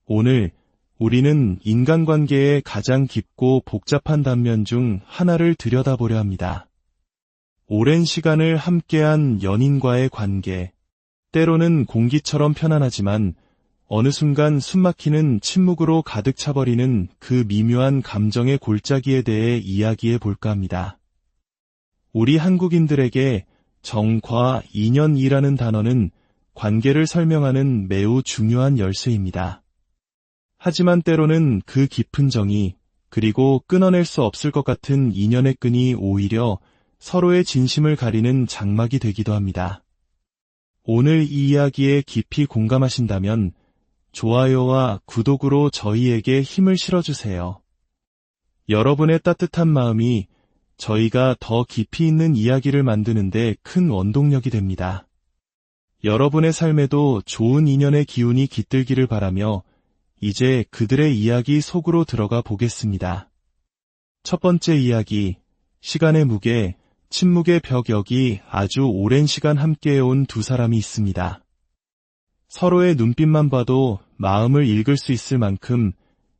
오늘 우리는 인간관계의 가장 깊고 복잡한 단면 중 하나를 들여다보려 합니다. 오랜 시간을 함께한 연인과의 관계. 때로는 공기처럼 편안하지만 어느 순간 숨막히는 침묵으로 가득 차버리는 그 미묘한 감정의 골짜기에 대해 이야기해 볼까 합니다. 우리 한국인들에게 정과 인연이라는 단어는 관계를 설명하는 매우 중요한 열쇠입니다. 하지만 때로는 그 깊은 정이, 그리고 끊어낼 수 없을 것 같은 인연의 끈이 오히려 서로의 진심을 가리는 장막이 되기도 합니다. 오늘 이 이야기에 깊이 공감하신다면 좋아요와 구독으로 저희에게 힘을 실어주세요. 여러분의 따뜻한 마음이 저희가 더 깊이 있는 이야기를 만드는데 큰 원동력이 됩니다. 여러분의 삶에도 좋은 인연의 기운이 깃들기를 바라며 이제 그들의 이야기 속으로 들어가 보겠습니다. 첫 번째 이야기, 시간의 무게, 침묵의 벽. 여기 아주 오랜 시간 함께해온 두 사람이 있습니다. 서로의 눈빛만 봐도 마음을 읽을 수 있을 만큼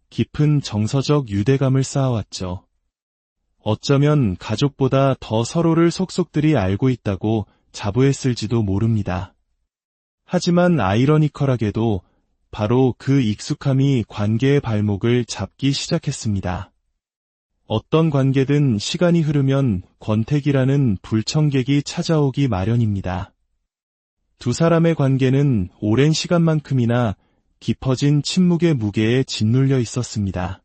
깊은 정서적 유대감을 쌓아왔죠. 어쩌면 가족보다 더 서로를 속속들이 알고 있다고 자부했을지도 모릅니다. 하지만 아이러니컬하게도 바로 그 익숙함이 관계의 발목을 잡기 시작했습니다. 어떤 관계든 시간이 흐르면 권태기라는 불청객이 찾아오기 마련입니다. 두 사람의 관계는 오랜 시간만큼이나 깊어진 침묵의 무게에 짓눌려 있었습니다.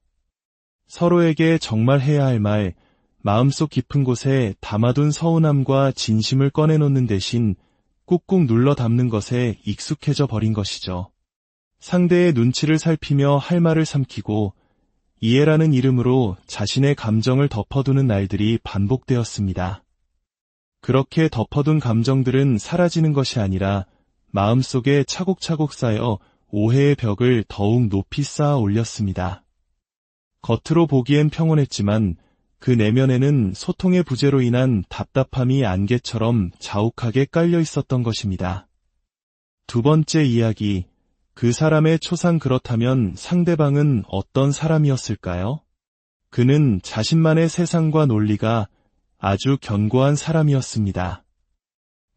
서로에게 정말 해야 할 말, 마음속 깊은 곳에 담아둔 서운함과 진심을 꺼내놓는 대신 꾹꾹 눌러 담는 것에 익숙해져 버린 것이죠. 상대의 눈치를 살피며 할 말을 삼키고 이해라는 이름으로 자신의 감정을 덮어두는 날들이 반복되었습니다. 그렇게 덮어둔 감정들은 사라지는 것이 아니라 마음속에 차곡차곡 쌓여 오해의 벽을 더욱 높이 쌓아 올렸습니다. 겉으로 보기엔 평온했지만 그 내면에는 소통의 부재로 인한 답답함이 안개처럼 자욱하게 깔려 있었던 것입니다. 두 번째 이야기, 그 사람의 초상. 그렇다면 상대방은 어떤 사람이었을까요? 그는 자신만의 세상과 논리가 아주 견고한 사람이었습니다.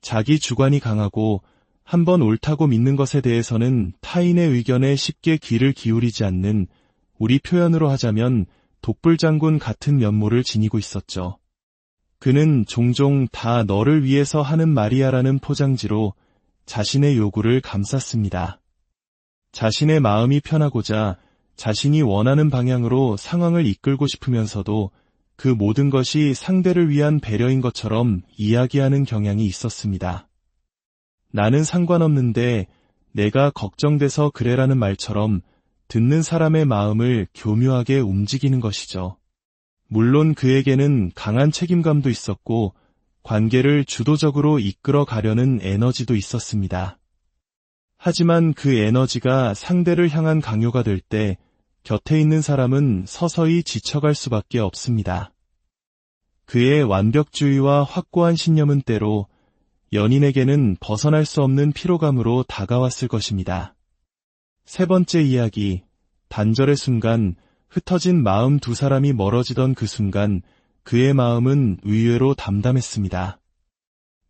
자기 주관이 강하고 한번 옳다고 믿는 것에 대해서는 타인의 의견에 쉽게 귀를 기울이지 않는, 우리 표현으로 하자면 독불장군 같은 면모를 지니고 있었죠. 그는 종종 다 너를 위해서 하는 말이야라는 포장지로 자신의 요구를 감쌌습니다. 자신의 마음이 편하고자 자신이 원하는 방향으로 상황을 이끌고 싶으면서도 그 모든 것이 상대를 위한 배려인 것처럼 이야기하는 경향이 있었습니다. 나는 상관없는데 내가 걱정돼서 그래라는 말처럼 듣는 사람의 마음을 교묘하게 움직이는 것이죠. 물론 그에게는 강한 책임감도 있었고 관계를 주도적으로 이끌어 가려는 에너지도 있었습니다. 하지만 그 에너지가 상대를 향한 강요가 될 때 곁에 있는 사람은 서서히 지쳐갈 수밖에 없습니다. 그의 완벽주의와 확고한 신념은 때로 연인에게는 벗어날 수 없는 피로감으로 다가왔을 것입니다. 세 번째 이야기, 단절의 순간. 흩어진 마음. 두 사람이 멀어지던 그 순간 그의 마음은 의외로 담담했습니다.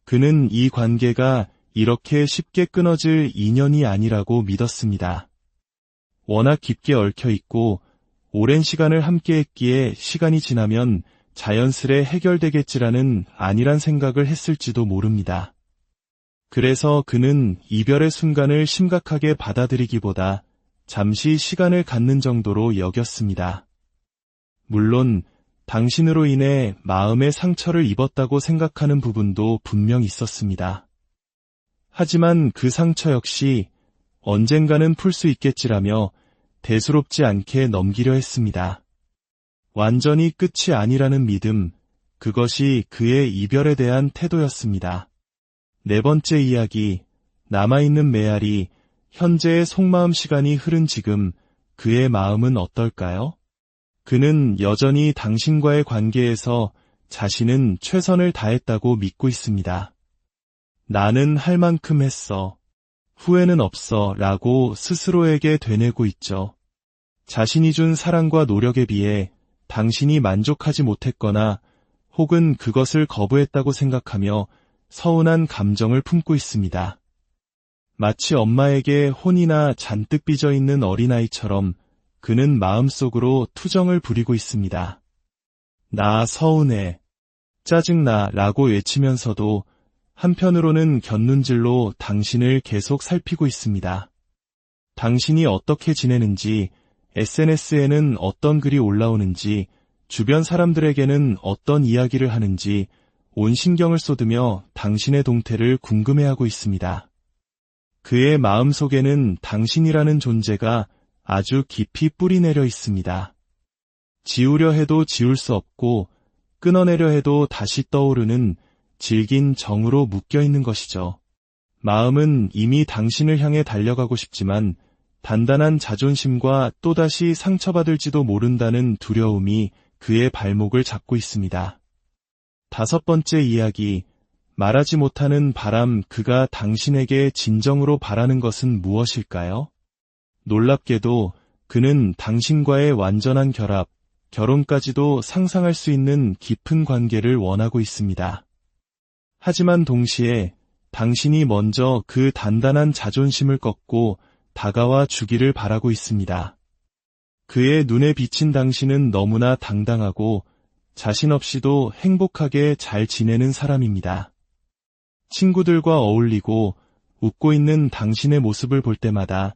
그는 이 관계가 이렇게 쉽게 끊어질 인연이 아니라고 믿었습니다. 워낙 깊게 얽혀 있고 오랜 시간을 함께했기에 시간이 지나면 자연스레 해결되겠지라는 안일한 생각을 했을지도 모릅니다. 그래서 그는 이별의 순간을 심각하게 받아들이기보다 잠시 시간을 갖는 정도로 여겼습니다. 물론 당신으로 인해 마음의 상처를 입었다고 생각하는 부분도 분명 있었습니다. 하지만 그 상처 역시 언젠가는 풀 수 있겠지라며 대수롭지 않게 넘기려 했습니다. 완전히 끝이 아니라는 믿음, 그것이 그의 이별에 대한 태도였습니다. 네 번째 이야기, 남아있는 메아리. 현재의 속마음. 시간이 흐른 지금 그의 마음은 어떨까요? 그는 여전히 당신과의 관계에서 자신은 최선을 다했다고 믿고 있습니다. 나는 할 만큼 했어. 후회는 없어 라고 스스로에게 되뇌고 있죠. 자신이 준 사랑과 노력에 비해 당신이 만족하지 못했거나 혹은 그것을 거부했다고 생각하며 서운한 감정을 품고 있습니다. 마치 엄마에게 혼이나 잔뜩 빚어 있는 어린아이처럼 그는 마음속으로 투정을 부리고 있습니다. 나 서운해, 짜증나 라고 외치면서도 한편으로는 곁눈질로 당신을 계속 살피고 있습니다. 당신이 어떻게 지내는지, SNS에는 어떤 글이 올라오는지, 주변 사람들에게는 어떤 이야기를 하는지 온 신경을 쏟으며 당신의 동태를 궁금해하고 있습니다. 그의 마음속에는 당신이라는 존재가 아주 깊이 뿌리내려 있습니다. 지우려 해도 지울 수 없고 끊어내려 해도 다시 떠오르는 질긴 정으로 묶여 있는 것이죠. 마음은 이미 당신을 향해 달려가고 싶지만 단단한 자존심과 또다시 상처받을지도 모른다는 두려움이 그의 발목을 잡고 있습니다. 5번째 이야기, 말하지 못하는 바람. 그가 당신에게 진정으로 바라는 것은 무엇일까요? 놀랍게도 그는 당신과의 완전한 결합, 결혼까지도 상상할 수 있는 깊은 관계를 원하고 있습니다. 하지만 동시에 당신이 먼저 그 단단한 자존심을 꺾고 다가와 주기를 바라고 있습니다. 그의 눈에 비친 당신은 너무나 당당하고 자신 없이도 행복하게 잘 지내는 사람입니다. 친구들과 어울리고 웃고 있는 당신의 모습을 볼 때마다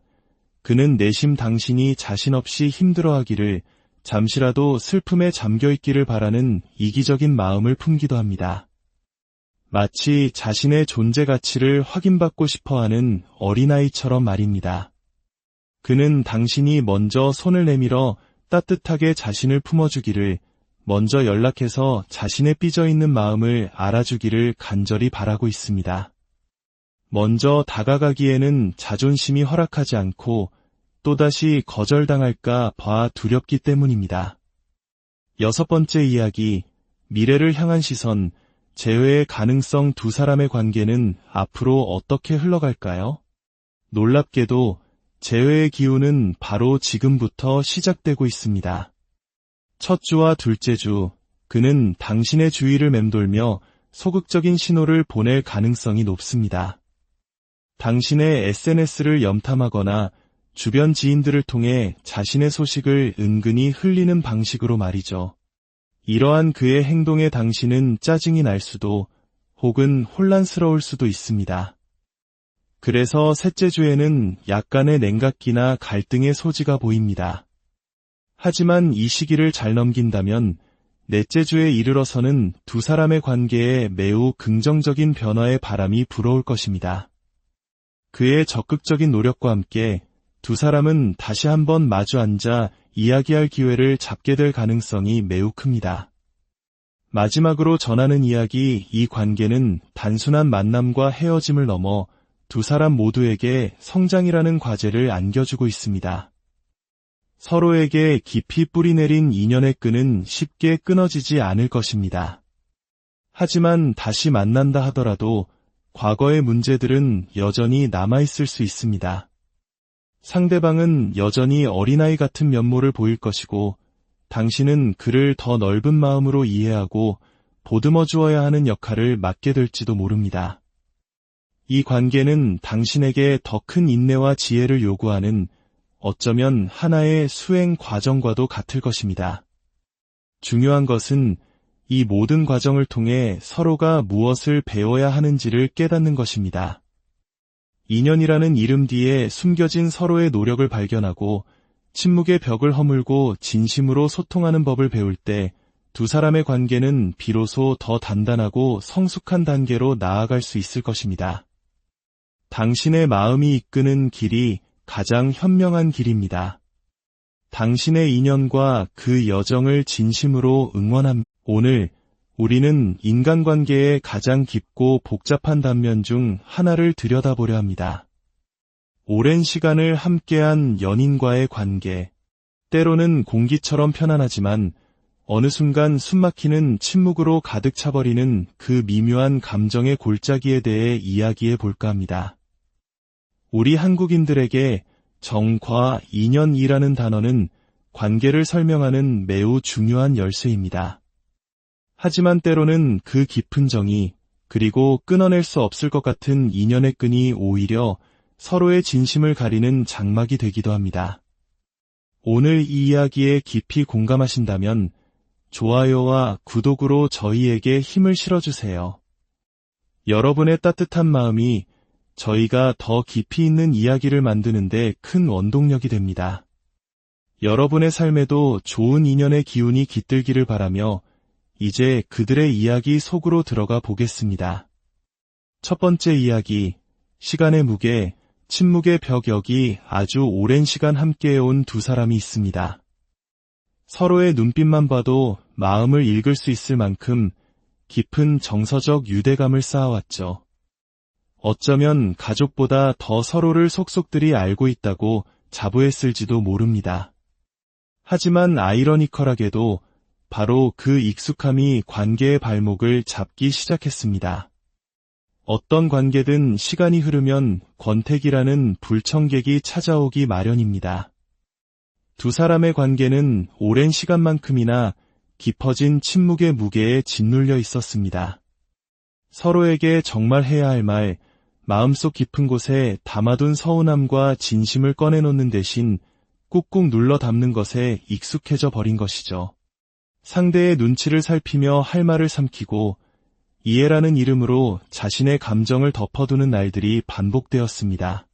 그는 내심 당신이 자신 없이 힘들어하기를, 잠시라도 슬픔에 잠겨있기를 바라는 이기적인 마음을 품기도 합니다. 마치 자신의 존재 가치를 확인받고 싶어하는 어린아이처럼 말입니다. 그는 당신이 먼저 손을 내밀어 따뜻하게 자신을 품어주기를, 먼저 연락해서 자신의 삐져있는 마음을 알아주기를 간절히 바라고 있습니다. 먼저 다가가기에는 자존심이 허락하지 않고 또다시 거절당할까 봐 두렵기 때문입니다. 6번째 이야기, 미래를 향한 시선. 재회의 가능성. 두 사람의 관계는 앞으로 어떻게 흘러갈까요? 놀랍게도 재회의 기운은 바로 지금부터 시작되고 있습니다. 첫 주와 둘째 주, 그는 당신의 주위를 맴돌며 소극적인 신호를 보낼 가능성이 높습니다. 당신의 SNS를 염탐하거나 주변 지인들을 통해 자신의 소식을 은근히 흘리는 방식으로 말이죠. 이러한 그의 행동에 당신은 짜증이 날 수도 혹은 혼란스러울 수도 있습니다. 그래서 셋째 주에는 약간의 냉각기나 갈등의 소지가 보입니다. 하지만 이 시기를 잘 넘긴다면 넷째 주에 이르러서는 두 사람의 관계에 매우 긍정적인 변화의 바람이 불어올 것입니다. 그의 적극적인 노력과 함께 두 사람은 다시 한번 마주 앉아 이야기할 기회를 잡게 될 가능성이 매우 큽니다. 마지막으로 전하는 이야기, 이 관계는 단순한 만남과 헤어짐을 넘어 두 사람 모두에게 성장이라는 과제를 안겨주고 있습니다. 서로에게 깊이 뿌리내린 인연의 끈은 쉽게 끊어지지 않을 것입니다. 하지만 다시 만난다 하더라도 과거의 문제들은 여전히 남아있을 수 있습니다. 상대방은 여전히 어린아이 같은 면모를 보일 것이고 당신은 그를 더 넓은 마음으로 이해하고 보듬어 주어야 하는 역할을 맡게 될지도 모릅니다. 이 관계는 당신에게 더 큰 인내와 지혜를 요구하는, 어쩌면 하나의 수행 과정과도 같을 것입니다. 중요한 것은 이 모든 과정을 통해 서로가 무엇을 배워야 하는지를 깨닫는 것입니다. 인연이라는 이름 뒤에 숨겨진 서로의 노력을 발견하고 침묵의 벽을 허물고 진심으로 소통하는 법을 배울 때 두 사람의 관계는 비로소 더 단단하고 성숙한 단계로 나아갈 수 있을 것입니다. 당신의 마음이 이끄는 길이 가장 현명한 길입니다. 당신의 인연과 그 여정을 진심으로 응원합니다. 오늘 우리는 인간관계의 가장 깊고 복잡한 단면 중 하나를 들여다보려 합니다. 오랜 시간을 함께한 연인과의 관계. 때로는 공기처럼 편안하지만 어느 순간 숨막히는 침묵으로 가득 차버리는 그 미묘한 감정의 골짜기에 대해 이야기해 볼까 합니다. 우리 한국인들에게 정과 인연이라는 단어는 관계를 설명하는 매우 중요한 열쇠입니다. 하지만 때로는 그 깊은 정이 그리고 끊어낼 수 없을 것 같은 인연의 끈이 오히려 서로의 진심을 가리는 장막이 되기도 합니다. 오늘 이 이야기에 깊이 공감하신다면 좋아요와 구독으로 저희에게 힘을 실어주세요. 여러분의 따뜻한 마음이 저희가 더 깊이 있는 이야기를 만드는데 큰 원동력이 됩니다. 여러분의 삶에도 좋은 인연의 기운이 깃들기를 바라며 이제 그들의 이야기 속으로 들어가 보겠습니다. 첫 번째 이야기, 시간의 무게, 침묵의 벽. 여기 아주 오랜 시간 함께해온 두 사람이 있습니다. 서로의 눈빛만 봐도 마음을 읽을 수 있을 만큼 깊은 정서적 유대감을 쌓아왔죠. 어쩌면 가족보다 더 서로를 속속들이 알고 있다고 자부했을지도 모릅니다. 하지만 아이러니컬하게도 바로 그 익숙함이 관계의 발목을 잡기 시작했습니다. 어떤 관계든 시간이 흐르면 권태기라는 불청객이 찾아오기 마련입니다. 두 사람의 관계는 오랜 시간만큼이나 깊어진 침묵의 무게에 짓눌려 있었습니다. 서로에게 정말 해야 할 말, 마음속 깊은 곳에 담아둔 서운함과 진심을 꺼내놓는 대신 꾹꾹 눌러 담는 것에 익숙해져 버린 것이죠. 상대의 눈치를 살피며 할 말을 삼키고 이해라는 이름으로 자신의 감정을 덮어두는 날들이 반복되었습니다.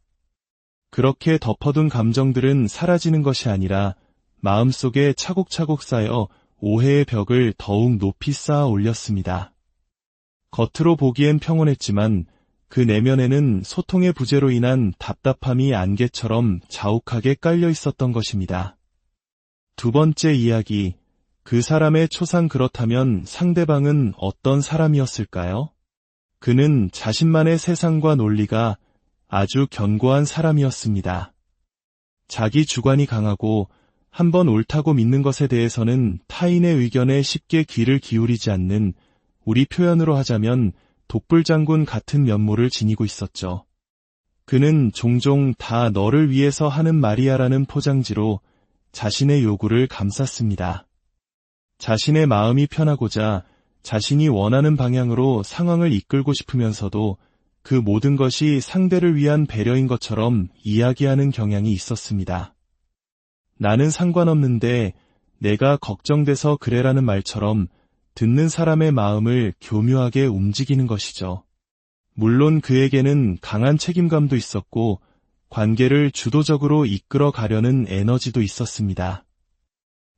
그렇게 덮어둔 감정들은 사라지는 것이 아니라 마음속에 차곡차곡 쌓여 오해의 벽을 더욱 높이 쌓아 올렸습니다. 겉으로 보기엔 평온했지만 그 내면에는 소통의 부재로 인한 답답함이 안개처럼 자욱하게 깔려 있었던 것입니다. 두 번째 이야기, 그 사람의 초상. 그렇다면 상대방은 어떤 사람이었을까요? 그는 자신만의 세상과 논리가 아주 견고한 사람이었습니다. 자기 주관이 강하고 한번 옳다고 믿는 것에 대해서는 타인의 의견에 쉽게 귀를 기울이지 않는, 우리 표현으로 하자면 독불장군 같은 면모를 지니고 있었죠. 그는 종종 다 너를 위해서 하는 말이야라는 포장지로 자신의 요구를 감쌌습니다. 자신의 마음이 편하고자 자신이 원하는 방향으로 상황을 이끌고 싶으면서도 그 모든 것이 상대를 위한 배려인 것처럼 이야기하는 경향이 있었습니다. 나는 상관없는데 내가 걱정돼서 그래라는 말처럼 듣는 사람의 마음을 교묘하게 움직이는 것이죠. 물론 그에게는 강한 책임감도 있었고 관계를 주도적으로 이끌어 가려는 에너지도 있었습니다.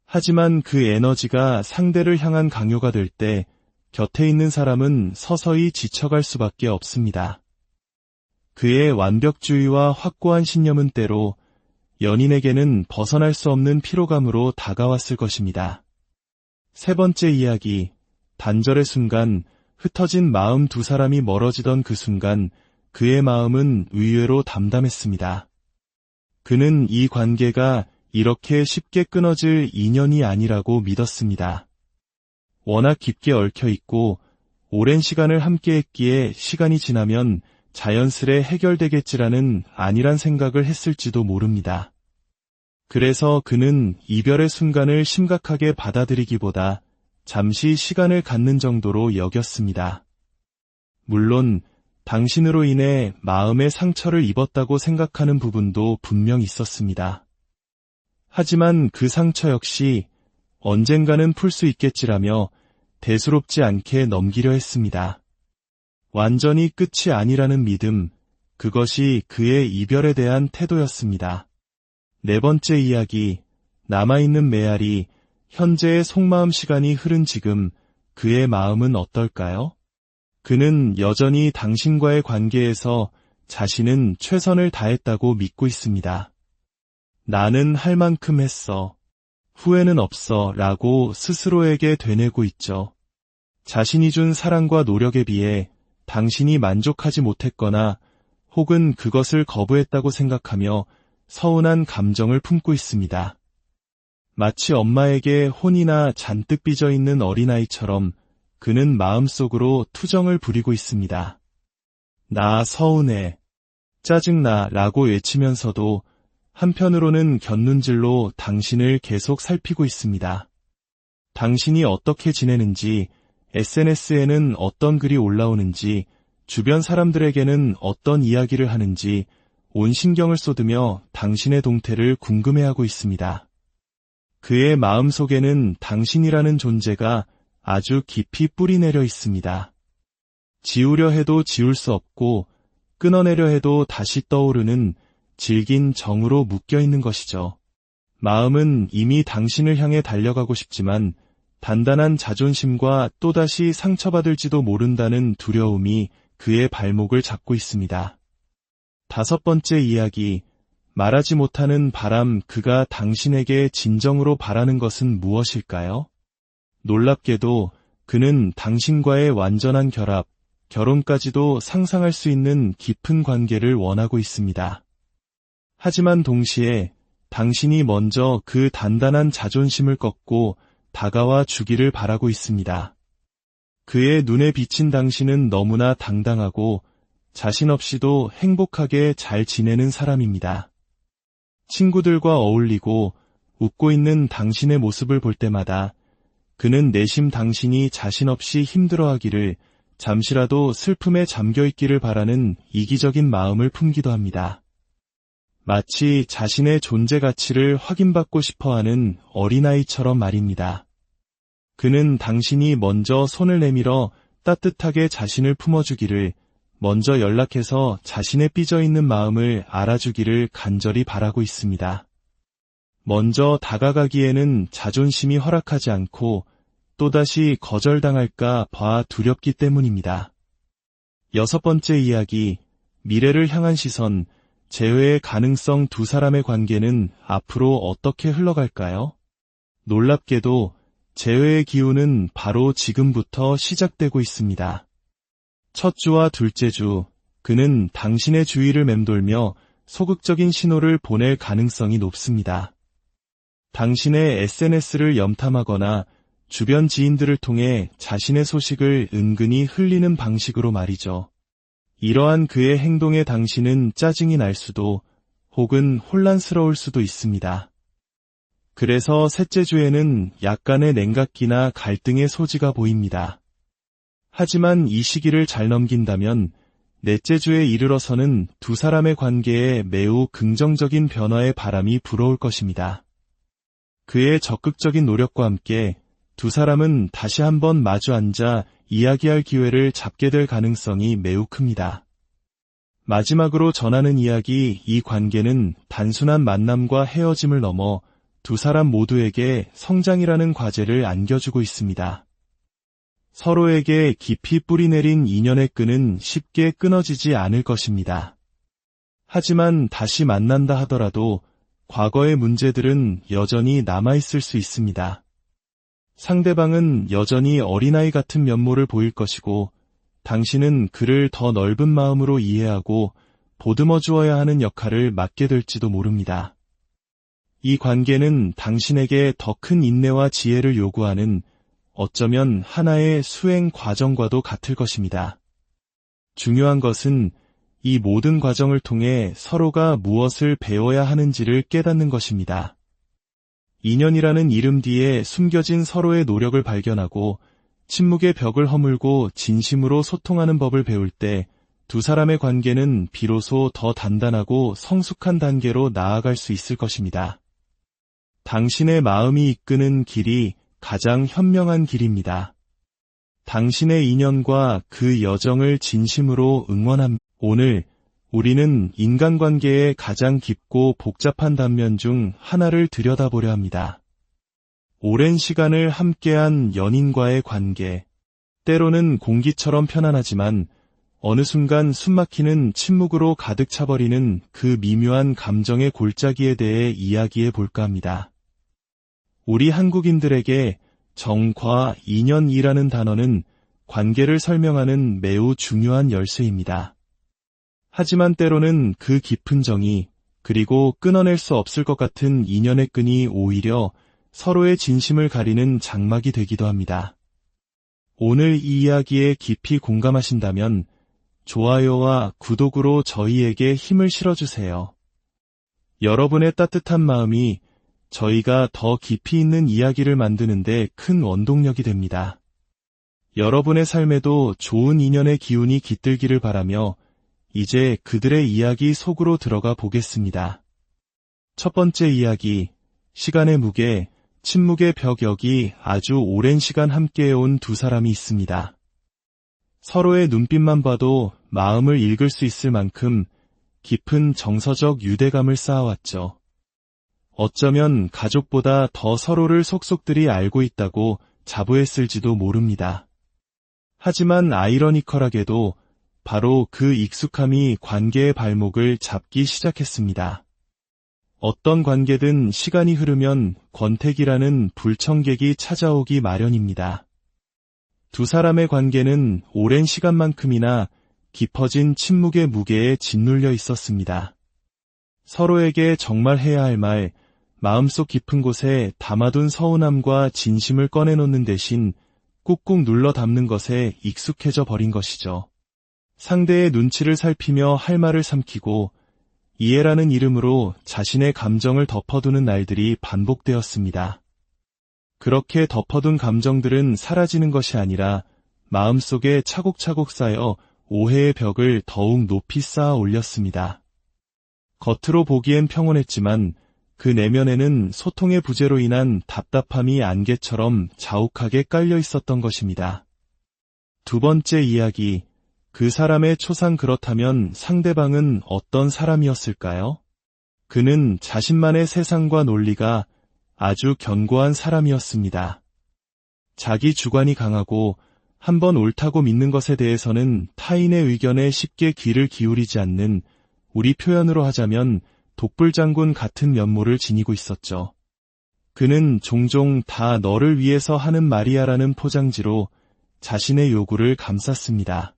하지만 그 에너지가 상대를 향한 강요가 될 때 곁에 있는 사람은 서서히 지쳐갈 수밖에 없습니다. 그의 완벽주의와 확고한 신념은 때로 연인에게는 벗어날 수 없는 피로감으로 다가왔을 것입니다. 세 번째 이야기, 단절의 순간, 흩어진 마음. 두 사람이 멀어지던 그 순간 그의 마음은 의외로 담담했습니다. 그는 이 관계가 이렇게 쉽게 끊어질 인연이 아니라고 믿었습니다. 워낙 깊게 얽혀 있고 오랜 시간을 함께했기에 시간이 지나면 자연스레 해결되겠지라는 안일한 생각을 했을지도 모릅니다. 그래서 그는 이별의 순간을 심각하게 받아들이기보다 잠시 시간을 갖는 정도로 여겼습니다. 물론 당신으로 인해 마음의 상처를 입었다고 생각하는 부분도 분명 있었습니다. 하지만 그 상처 역시 언젠가는 풀 수 있겠지라며 대수롭지 않게 넘기려 했습니다. 완전히 끝이 아니라는 믿음, 그것이 그의 이별에 대한 태도였습니다. 네 번째 이야기, 남아있는 메아리. 현재의 속마음. 시간이 흐른 지금 그의 마음은 어떨까요? 그는 여전히 당신과의 관계에서 자신은 최선을 다했다고 믿고 있습니다. 나는 할 만큼 했어. 후회는 없어 라고 스스로에게 되뇌고 있죠. 자신이 준 사랑과 노력에 비해 당신이 만족하지 못했거나 혹은 그것을 거부했다고 생각하며 서운한 감정을 품고 있습니다. 마치 엄마에게 혼이나 잔뜩 삐져있는 어린아이처럼 그는 마음속으로 투정을 부리고 있습니다. 나 서운해. 짜증나 라고 외치면서도 한편으로는 곁눈질로 당신을 계속 살피고 있습니다. 당신이 어떻게 지내는지, SNS에는 어떤 글이 올라오는지, 주변 사람들에게는 어떤 이야기를 하는지 온 신경을 쏟으며 당신의 동태를 궁금해하고 있습니다. 그의 마음속에는 당신이라는 존재가 아주 깊이 뿌리내려 있습니다. 지우려 해도 지울 수 없고 끊어내려 해도 다시 떠오르는 질긴 정으로 묶여 있는 것이죠. 마음은 이미 당신을 향해 달려가고 싶지만 단단한 자존심과 또다시 상처받을지도 모른다는 두려움이 그의 발목을 잡고 있습니다. 5번째 이야기, 말하지 못하는 바람. 그가 당신에게 진정으로 바라는 것은 무엇일까요? 놀랍게도 그는 당신과의 완전한 결합, 결혼까지도 상상할 수 있는 깊은 관계를 원하고 있습니다. 하지만 동시에 당신이 먼저 그 단단한 자존심을 꺾고 다가와 주기를 바라고 있습니다. 그의 눈에 비친 당신은 너무나 당당하고 자신 없이도 행복하게 잘 지내는 사람입니다. 친구들과 어울리고 웃고 있는 당신의 모습을 볼 때마다 그는 내심 당신이 자신 없이 힘들어하기를, 잠시라도 슬픔에 잠겨있기를 바라는 이기적인 마음을 품기도 합니다. 마치 자신의 존재 가치를 확인받고 싶어하는 어린아이처럼 말입니다. 그는 당신이 먼저 손을 내밀어 따뜻하게 자신을 품어주기를, 먼저 연락해서 자신의 삐져있는 마음을 알아주기를 간절히 바라고 있습니다. 먼저 다가가기에는 자존심이 허락하지 않고 또다시 거절당할까 봐 두렵기 때문입니다. 6번째 이야기, 미래를 향한 시선. 재회의 가능성. 두 사람의 관계는 앞으로 어떻게 흘러갈까요? 놀랍게도 재회의 기운은 바로 지금부터 시작되고 있습니다. 첫 주와 둘째 주, 그는 당신의 주위를 맴돌며 소극적인 신호를 보낼 가능성이 높습니다. 당신의 SNS를 염탐하거나 주변 지인들을 통해 자신의 소식을 은근히 흘리는 방식으로 말이죠. 이러한 그의 행동에 당신은 짜증이 날 수도 혹은 혼란스러울 수도 있습니다. 그래서 셋째 주에는 약간의 냉각기나 갈등의 소지가 보입니다. 하지만 이 시기를 잘 넘긴다면 넷째 주에 이르러서는 두 사람의 관계에 매우 긍정적인 변화의 바람이 불어올 것입니다. 그의 적극적인 노력과 함께 두 사람은 다시 한번 마주 앉아 이야기할 기회를 잡게 될 가능성이 매우 큽니다. 마지막으로 전하는 이야기, 이 관계는 단순한 만남과 헤어짐을 넘어 두 사람 모두에게 성장이라는 과제를 안겨주고 있습니다. 서로에게 깊이 뿌리내린 인연의 끈은 쉽게 끊어지지 않을 것입니다. 하지만 다시 만난다 하더라도 과거의 문제들은 여전히 남아있을 수 있습니다. 상대방은 여전히 어린아이 같은 면모를 보일 것이고 당신은 그를 더 넓은 마음으로 이해하고 보듬어 주어야 하는 역할을 맡게 될지도 모릅니다. 이 관계는 당신에게 더 큰 인내와 지혜를 요구하는, 어쩌면 하나의 수행 과정과도 같을 것입니다. 중요한 것은 이 모든 과정을 통해 서로가 무엇을 배워야 하는지를 깨닫는 것입니다. 인연이라는 이름 뒤에 숨겨진 서로의 노력을 발견하고 침묵의 벽을 허물고 진심으로 소통하는 법을 배울 때 두 사람의 관계는 비로소 더 단단하고 성숙한 단계로 나아갈 수 있을 것입니다. 당신의 마음이 이끄는 길이 가장 현명한 길입니다. 당신의 인연과 그 여정을 진심으로 응원합니다. 오늘 우리는 인간관계의 가장 깊고 복잡한 단면 중 하나를 들여다보려 합니다. 오랜 시간을 함께한 연인과의 관계. 때로는 공기처럼 편안하지만 어느 순간 숨막히는 침묵으로 가득 차버리는 그 미묘한 감정의 골짜기에 대해 이야기해 볼까 합니다. 우리 한국인들에게 정과 인연이라는 단어는 관계를 설명하는 매우 중요한 열쇠입니다. 하지만 때로는 그 깊은 정이, 그리고 끊어낼 수 없을 것 같은 인연의 끈이 오히려 서로의 진심을 가리는 장막이 되기도 합니다. 오늘 이 이야기에 깊이 공감하신다면 좋아요와 구독으로 저희에게 힘을 실어주세요. 여러분의 따뜻한 마음이 저희가 더 깊이 있는 이야기를 만드는데 큰 원동력이 됩니다. 여러분의 삶에도 좋은 인연의 기운이 깃들기를 바라며 이제 그들의 이야기 속으로 들어가 보겠습니다. 첫 번째 이야기, 시간의 무게, 침묵의 벽. 여기 아주 오랜 시간 함께해온 두 사람이 있습니다. 서로의 눈빛만 봐도 마음을 읽을 수 있을 만큼 깊은 정서적 유대감을 쌓아왔죠. 어쩌면 가족보다 더 서로를 속속들이 알고 있다고 자부했을지도 모릅니다. 하지만 아이러니컬하게도 바로 그 익숙함이 관계의 발목을 잡기 시작했습니다. 어떤 관계든 시간이 흐르면 권태기라는 불청객이 찾아오기 마련입니다. 두 사람의 관계는 오랜 시간만큼이나 깊어진 침묵의 무게에 짓눌려 있었습니다. 서로에게 정말 해야 할 말, 마음속 깊은 곳에 담아둔 서운함과 진심을 꺼내놓는 대신 꾹꾹 눌러 담는 것에 익숙해져 버린 것이죠. 상대의 눈치를 살피며 할 말을 삼키고 이해라는 이름으로 자신의 감정을 덮어두는 날들이 반복되었습니다. 그렇게 덮어둔 감정들은 사라지는 것이 아니라 마음속에 차곡차곡 쌓여 오해의 벽을 더욱 높이 쌓아 올렸습니다. 겉으로 보기엔 평온했지만 그 내면에는 소통의 부재로 인한 답답함이 안개처럼 자욱하게 깔려 있었던 것입니다. 두 번째 이야기, 그 사람의 초상. 그렇다면 상대방은 어떤 사람이었을까요? 그는 자신만의 세상과 논리가 아주 견고한 사람이었습니다. 자기 주관이 강하고 한번 옳다고 믿는 것에 대해서는 타인의 의견에 쉽게 귀를 기울이지 않는, 우리 표현으로 하자면 독불장군 같은 면모를 지니고 있었죠. 그는 종종 다 너를 위해서 하는 말이야라는 포장지로 자신의 요구를 감쌌습니다.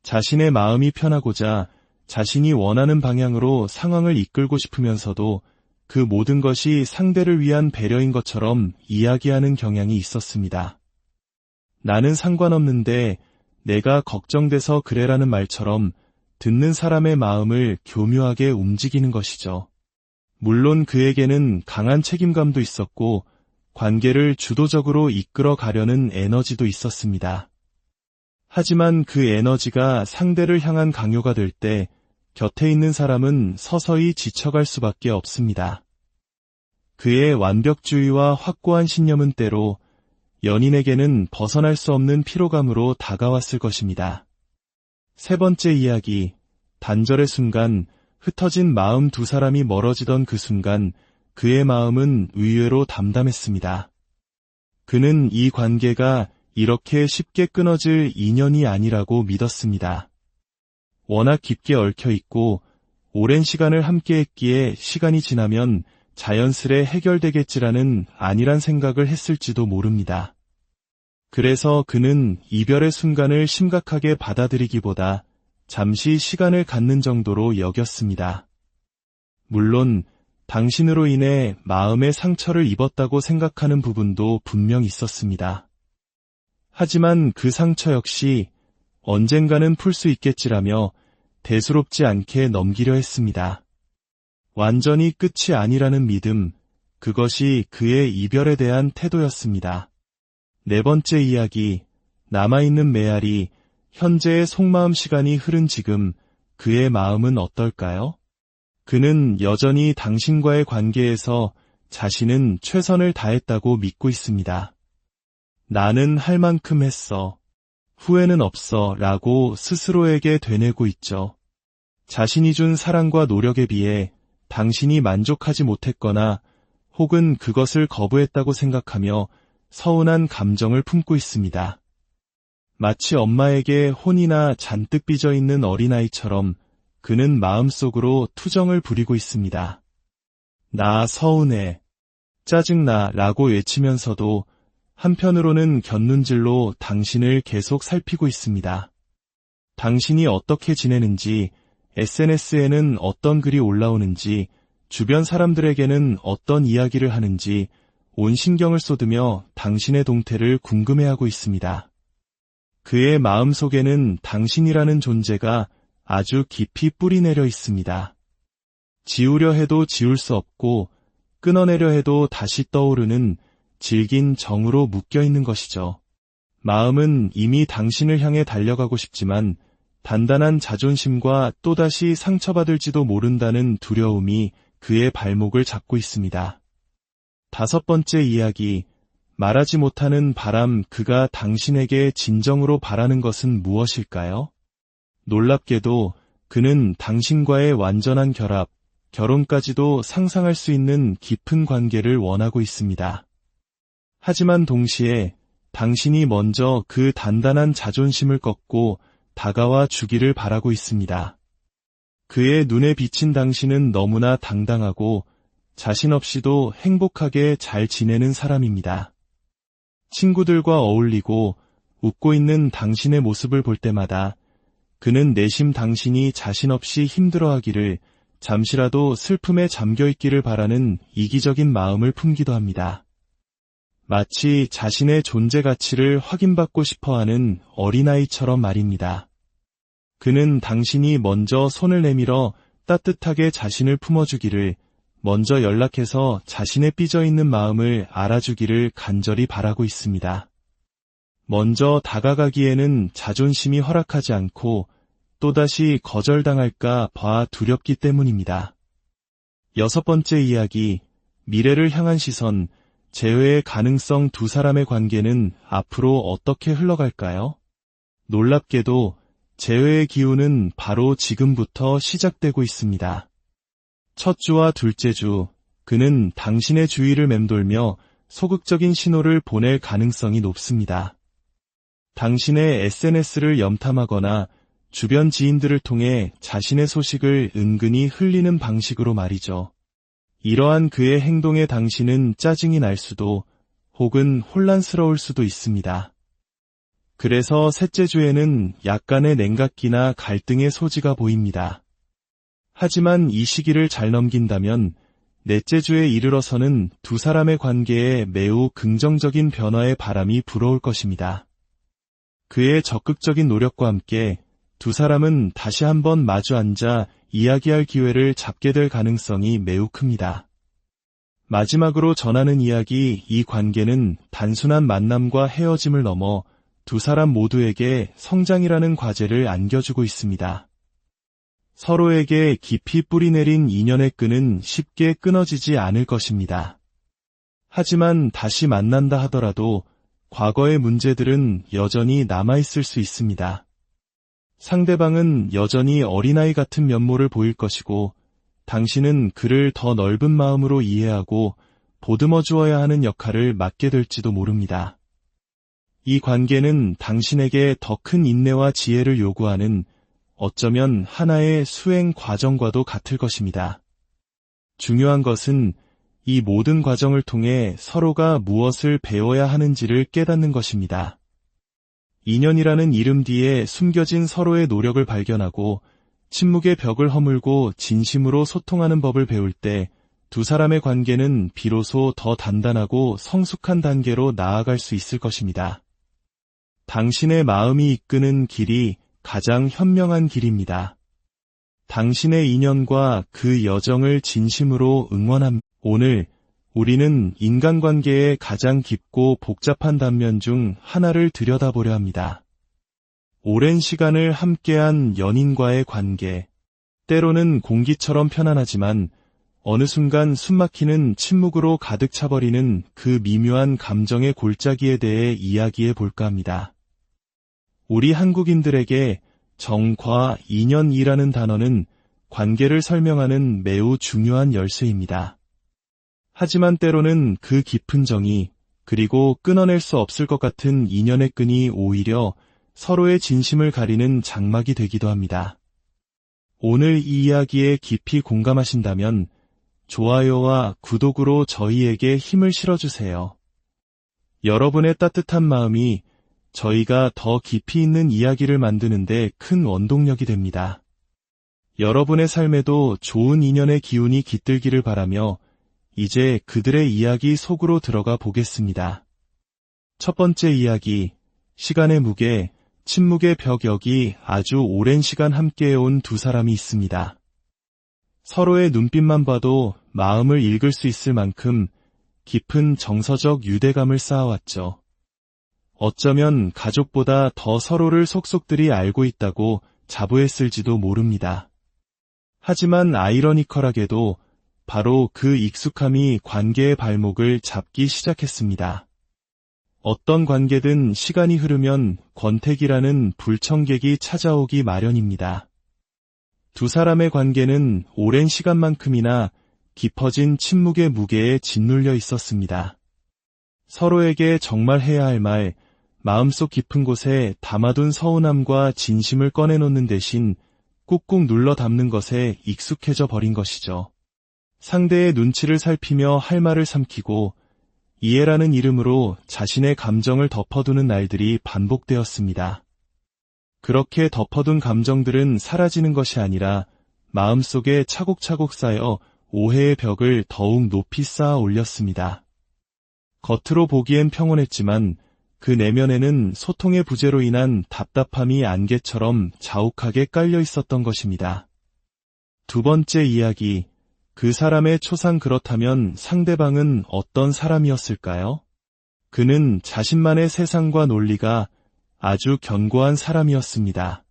자신의 마음이 편하고자 자신이 원하는 방향으로 상황을 이끌고 싶으면서도 그 모든 것이 상대를 위한 배려인 것처럼 이야기하는 경향이 있었습니다. 나는 상관없는데 내가 걱정돼서 그래라는 말처럼 듣는 사람의 마음을 교묘하게 움직이는 것이죠. 물론 그에게는 강한 책임감도 있었고 관계를 주도적으로 이끌어 가려는 에너지도 있었습니다. 하지만 그 에너지가 상대를 향한 강요가 될 때 곁에 있는 사람은 서서히 지쳐갈 수밖에 없습니다. 그의 완벽주의와 확고한 신념은 때로 연인에게는 벗어날 수 없는 피로감으로 다가왔을 것입니다. 세 번째 이야기, 단절의 순간. 흩어진 마음. 두 사람이 멀어지던 그 순간 그의 마음은 의외로 담담했습니다. 그는 이 관계가 이렇게 쉽게 끊어질 인연이 아니라고 믿었습니다. 워낙 깊게 얽혀 있고 오랜 시간을 함께했기에 시간이 지나면 자연스레 해결되겠지라는 안일한 생각을 했을지도 모릅니다. 그래서 그는 이별의 순간을 심각하게 받아들이기보다 잠시 시간을 갖는 정도로 여겼습니다. 물론 당신으로 인해 마음의 상처를 입었다고 생각하는 부분도 분명 있었습니다. 하지만 그 상처 역시 언젠가는 풀 수 있겠지라며 대수롭지 않게 넘기려 했습니다. 완전히 끝이 아니라는 믿음, 그것이 그의 이별에 대한 태도였습니다. 네 번째 이야기, 남아있는 메아리. 현재의 속마음. 시간이 흐른 지금 그의 마음은 어떨까요? 그는 여전히 당신과의 관계에서 자신은 최선을 다했다고 믿고 있습니다. 나는 할 만큼 했어. 후회는 없어 라고 스스로에게 되뇌고 있죠. 자신이 준 사랑과 노력에 비해 당신이 만족하지 못했거나 혹은 그것을 거부했다고 생각하며 서운한 감정을 품고 있습니다. 마치 엄마에게 혼이나 잔뜩 빚어있는 어린아이처럼 그는 마음속으로 투정을 부리고 있습니다. 나 서운해, 짜증나 라고 외치면서도 한편으로는 곁눈질로 당신을 계속 살피고 있습니다. 당신이 어떻게 지내는지, SNS에는 어떤 글이 올라오는지, 주변 사람들에게는 어떤 이야기를 하는지 온 신경을 쏟으며 당신의 동태를 궁금해하고 있습니다. 그의 마음속에는 당신이라는 존재가 아주 깊이 뿌리내려 있습니다. 지우려 해도 지울 수 없고 끊어내려 해도 다시 떠오르는 질긴 정으로 묶여 있는 것이죠. 마음은 이미 당신을 향해 달려가고 싶지만 단단한 자존심과 또다시 상처받을지도 모른다는 두려움이 그의 발목을 잡고 있습니다. 5번째 이야기, 말하지 못하는 바람. 그가 당신에게 진정으로 바라는 것은 무엇일까요? 놀랍게도 그는 당신과의 완전한 결합, 결혼까지도 상상할 수 있는 깊은 관계를 원하고 있습니다. 하지만 동시에 당신이 먼저 그 단단한 자존심을 꺾고 다가와 주기를 바라고 있습니다. 그의 눈에 비친 당신은 너무나 당당하고 자신 없이도 행복하게 잘 지내는 사람입니다. 친구들과 어울리고 웃고 있는 당신의 모습을 볼 때마다 그는 내심 당신이 자신 없이 힘들어하기를, 잠시라도 슬픔에 잠겨있기를 바라는 이기적인 마음을 품기도 합니다. 마치 자신의 존재 가치를 확인받고 싶어하는 어린아이처럼 말입니다. 그는 당신이 먼저 손을 내밀어 따뜻하게 자신을 품어주기를, 먼저 연락해서 자신의 삐져있는 마음을 알아주기를 간절히 바라고 있습니다. 먼저 다가가기에는 자존심이 허락하지 않고 또다시 거절당할까 봐 두렵기 때문입니다. 6번째 이야기, 미래를 향한 시선. 재회의 가능성. 두 사람의 관계는 앞으로 어떻게 흘러갈까요? 놀랍게도 재회의 기운은 바로 지금부터 시작되고 있습니다. 첫 주와 둘째 주, 그는 당신의 주위를 맴돌며 소극적인 신호를 보낼 가능성이 높습니다. 당신의 SNS를 염탐하거나 주변 지인들을 통해 자신의 소식을 은근히 흘리는 방식으로 말이죠. 이러한 그의 행동에 당신은 짜증이 날 수도 혹은 혼란스러울 수도 있습니다. 그래서 셋째 주에는 약간의 냉각기나 갈등의 소지가 보입니다. 하지만 이 시기를 잘 넘긴다면 넷째 주에 이르러서는 두 사람의 관계에 매우 긍정적인 변화의 바람이 불어올 것입니다. 그의 적극적인 노력과 함께 두 사람은 다시 한번 마주 앉아 이야기할 기회를 잡게 될 가능성이 매우 큽니다. 마지막으로 전하는 이야기, 이 관계는 단순한 만남과 헤어짐을 넘어 두 사람 모두에게 성장이라는 과제를 안겨주고 있습니다. 서로에게 깊이 뿌리내린 인연의 끈은 쉽게 끊어지지 않을 것입니다. 하지만 다시 만난다 하더라도 과거의 문제들은 여전히 남아있을 수 있습니다. 상대방은 여전히 어린아이 같은 면모를 보일 것이고 당신은 그를 더 넓은 마음으로 이해하고 보듬어 주어야 하는 역할을 맡게 될지도 모릅니다. 이 관계는 당신에게 더 큰 인내와 지혜를 요구하는, 어쩌면 하나의 수행 과정과도 같을 것입니다. 중요한 것은 이 모든 과정을 통해 서로가 무엇을 배워야 하는지를 깨닫는 것입니다. 인연이라는 이름 뒤에 숨겨진 서로의 노력을 발견하고 침묵의 벽을 허물고 진심으로 소통하는 법을 배울 때 두 사람의 관계는 비로소 더 단단하고 성숙한 단계로 나아갈 수 있을 것입니다. 당신의 마음이 이끄는 길이 가장 현명한 길입니다. 당신의 인연과 그 여정을 진심으로 응원합니다. 오늘 우리는 인간관계의 가장 깊고 복잡한 단면 중 하나를 들여다보려 합니다. 오랜 시간을 함께한 연인과의 관계. 때로는 공기처럼 편안하지만 어느 순간 숨막히는 침묵으로 가득 차버리는 그 미묘한 감정의 골짜기에 대해 이야기해 볼까 합니다. 우리 한국인들에게 정과 인연이라는 단어는 관계를 설명하는 매우 중요한 열쇠입니다. 하지만 때로는 그 깊은 정이, 그리고 끊어낼 수 없을 것 같은 인연의 끈이 오히려 서로의 진심을 가리는 장막이 되기도 합니다. 오늘 이 이야기에 깊이 공감하신다면 좋아요와 구독으로 저희에게 힘을 실어주세요. 여러분의 따뜻한 마음이 저희가 더 깊이 있는 이야기를 만드는데 큰 원동력이 됩니다. 여러분의 삶에도 좋은 인연의 기운이 깃들기를 바라며 이제 그들의 이야기 속으로 들어가 보겠습니다. 첫 번째 이야기, 시간의 무게. 침묵의 벽 여기 아주 오랜 시간 함께해온 두 사람이 있습니다. 서로의 눈빛만 봐도 마음을 읽을 수 있을 만큼 깊은 정서적 유대감을 쌓아왔죠. 어쩌면 가족보다 더 서로를 속속들이 알고 있다고 자부했을지도 모릅니다. 하지만 아이러니컬하게도 바로 그 익숙함이 관계의 발목을 잡기 시작했습니다. 어떤 관계든 시간이 흐르면 권태기라는 불청객이 찾아오기 마련입니다. 두 사람의 관계는 오랜 시간만큼이나 깊어진 침묵의 무게에 짓눌려 있었습니다. 서로에게 정말 해야 할 말, 마음속 깊은 곳에 담아둔 서운함과 진심을 꺼내놓는 대신 꾹꾹 눌러 담는 것에 익숙해져 버린 것이죠. 상대의 눈치를 살피며 할 말을 삼키고 이해라는 이름으로 자신의 감정을 덮어두는 날들이 반복되었습니다. 그렇게 덮어둔 감정들은 사라지는 것이 아니라 마음속에 차곡차곡 쌓여 오해의 벽을 더욱 높이 쌓아 올렸습니다. 겉으로 보기엔 평온했지만 그 내면에는 소통의 부재로 인한 답답함이 안개처럼 자욱하게 깔려 있었던 것입니다. 두 번째 이야기, 그 사람의 초상 그렇다면 상대방은 어떤 사람이었을까요? 그는 자신만의 세상과 논리가 아주 견고한 사람이었습니다.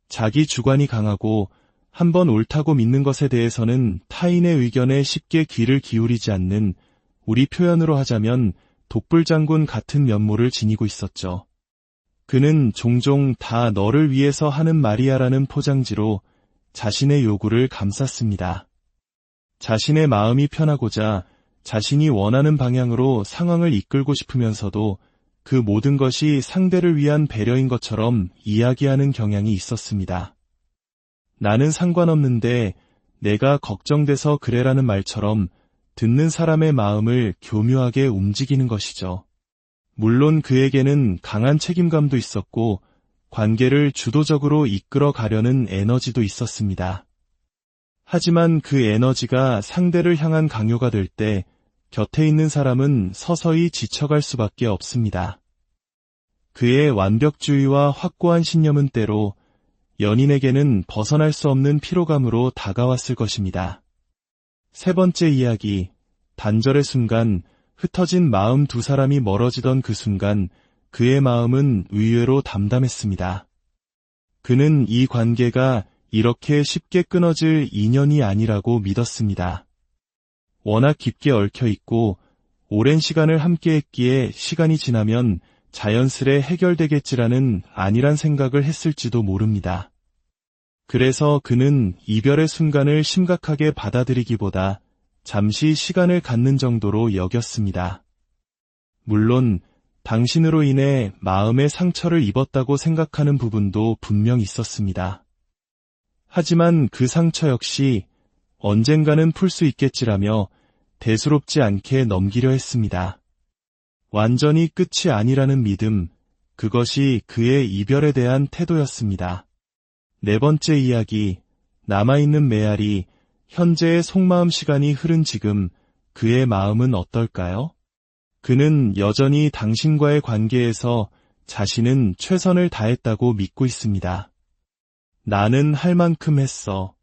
자기 주관이 강하고 한번 옳다고 믿는 것에 대해서는 타인의 의견에 쉽게 귀를 기울이지 않는, 우리 표현으로 하자면 독불장군 같은 면모를 지니고 있었죠. 그는 종종 다 너를 위해서 하는 말이야라는 포장지로 자신의 요구를 감쌌습니다. 자신의 마음이 편하고자 자신이 원하는 방향으로 상황을 이끌고 싶으면서도 그 모든 것이 상대를 위한 배려인 것처럼 이야기하는 경향이 있었습니다. 나는 상관없는데 내가 걱정돼서 그래라는 말처럼 듣는 사람의 마음을 교묘하게 움직이는 것이죠. 물론 그에게는 강한 책임감도 있었고 관계를 주도적으로 이끌어 가려는 에너지도 있었습니다. 하지만 그 에너지가 상대를 향한 강요가 될 때 곁에 있는 사람은 서서히 지쳐갈 수밖에 없습니다. 그의 완벽주의와 확고한 신념은 때로 연인에게는 벗어날 수 없는 피로감으로 다가왔을 것입니다. 세 번째 이야기, 단절의 순간, 흩어진 마음 두 사람이 멀어지던 그 순간 그의 마음은 의외로 담담했습니다. 그는 이 관계가 이렇게 쉽게 끊어질 인연이 아니라고 믿었습니다. 워낙 깊게 얽혀 있고 오랜 시간을 함께했기에 시간이 지나면 자연스레 해결되겠지라는 안일한 생각을 했을지도 모릅니다. 그래서 그는 이별의 순간을 심각하게 받아들이기보다 잠시 시간을 갖는 정도로 여겼습니다. 물론 당신으로 인해 마음의 상처를 입었다고 생각하는 부분도 분명 있었습니다. 하지만 그 상처 역시 언젠가는 풀 수 있겠지라며 대수롭지 않게 넘기려 했습니다. 완전히 끝이 아니라는 믿음, 그것이 그의 이별에 대한 태도였습니다. 네 번째 이야기, 남아있는 메아리, 현재의 속마음 시간이 흐른 지금 그의 마음은 어떨까요? 그는 여전히 당신과의 관계에서 자신은 최선을 다했다고 믿고 있습니다. 나는 할 만큼 했어.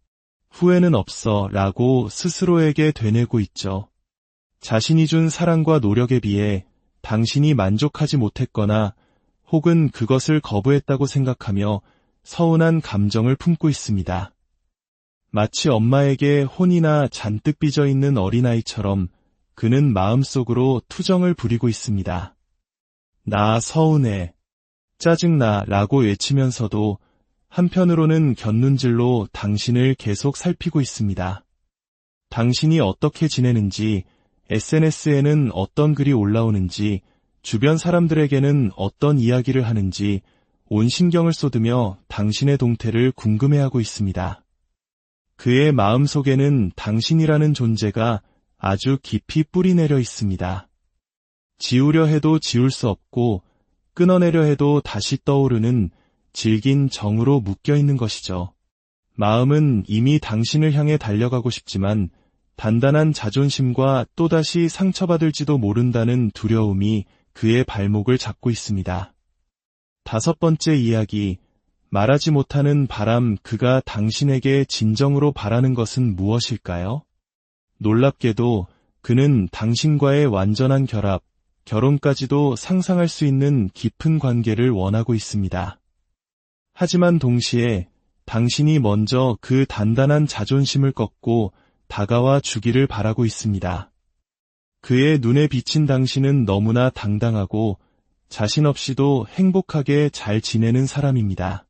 후회는 없어 라고 스스로에게 되뇌고 있죠. 자신이 준 사랑과 노력에 비해 당신이 만족하지 못했거나 혹은 그것을 거부했다고 생각하며 서운한 감정을 품고 있습니다. 마치 엄마에게 혼이나 잔뜩 빚어있는 어린아이처럼 그는 마음속으로 투정을 부리고 있습니다. 나 서운해, 짜증나 라고 외치면서도 한편으로는 곁눈질로 당신을 계속 살피고 있습니다. 당신이 어떻게 지내는지, SNS에는 어떤 글이 올라오는지, 주변 사람들에게는 어떤 이야기를 하는지 온 신경을 쏟으며 당신의 동태를 궁금해하고 있습니다. 그의 마음속에는 당신이라는 존재가 아주 깊이 뿌리내려 있습니다. 지우려 해도 지울 수 없고 끊어내려 해도 다시 떠오르는 질긴 정으로 묶여있는 것이죠. 마음은 이미 당신을 향해 달려가고 싶지만 단단한 자존심과 또다시 상처받을지도 모른다는 두려움이 그의 발목을 잡고 있습니다. 5번째 이야기, 말하지 못하는 바람. 그가 당신에게 진정으로 바라는 것은 무엇일까요? 놀랍게도 그는 당신과의 완전한 결합, 결혼까지도 상상할 수 있는 깊은 관계를 원하고 있습니다. 하지만 동시에 당신이 먼저 그 단단한 자존심을 꺾고 다가와 주기를 바라고 있습니다. 그의 눈에 비친 당신은 너무나 당당하고 자신 없이도 행복하게 잘 지내는 사람입니다.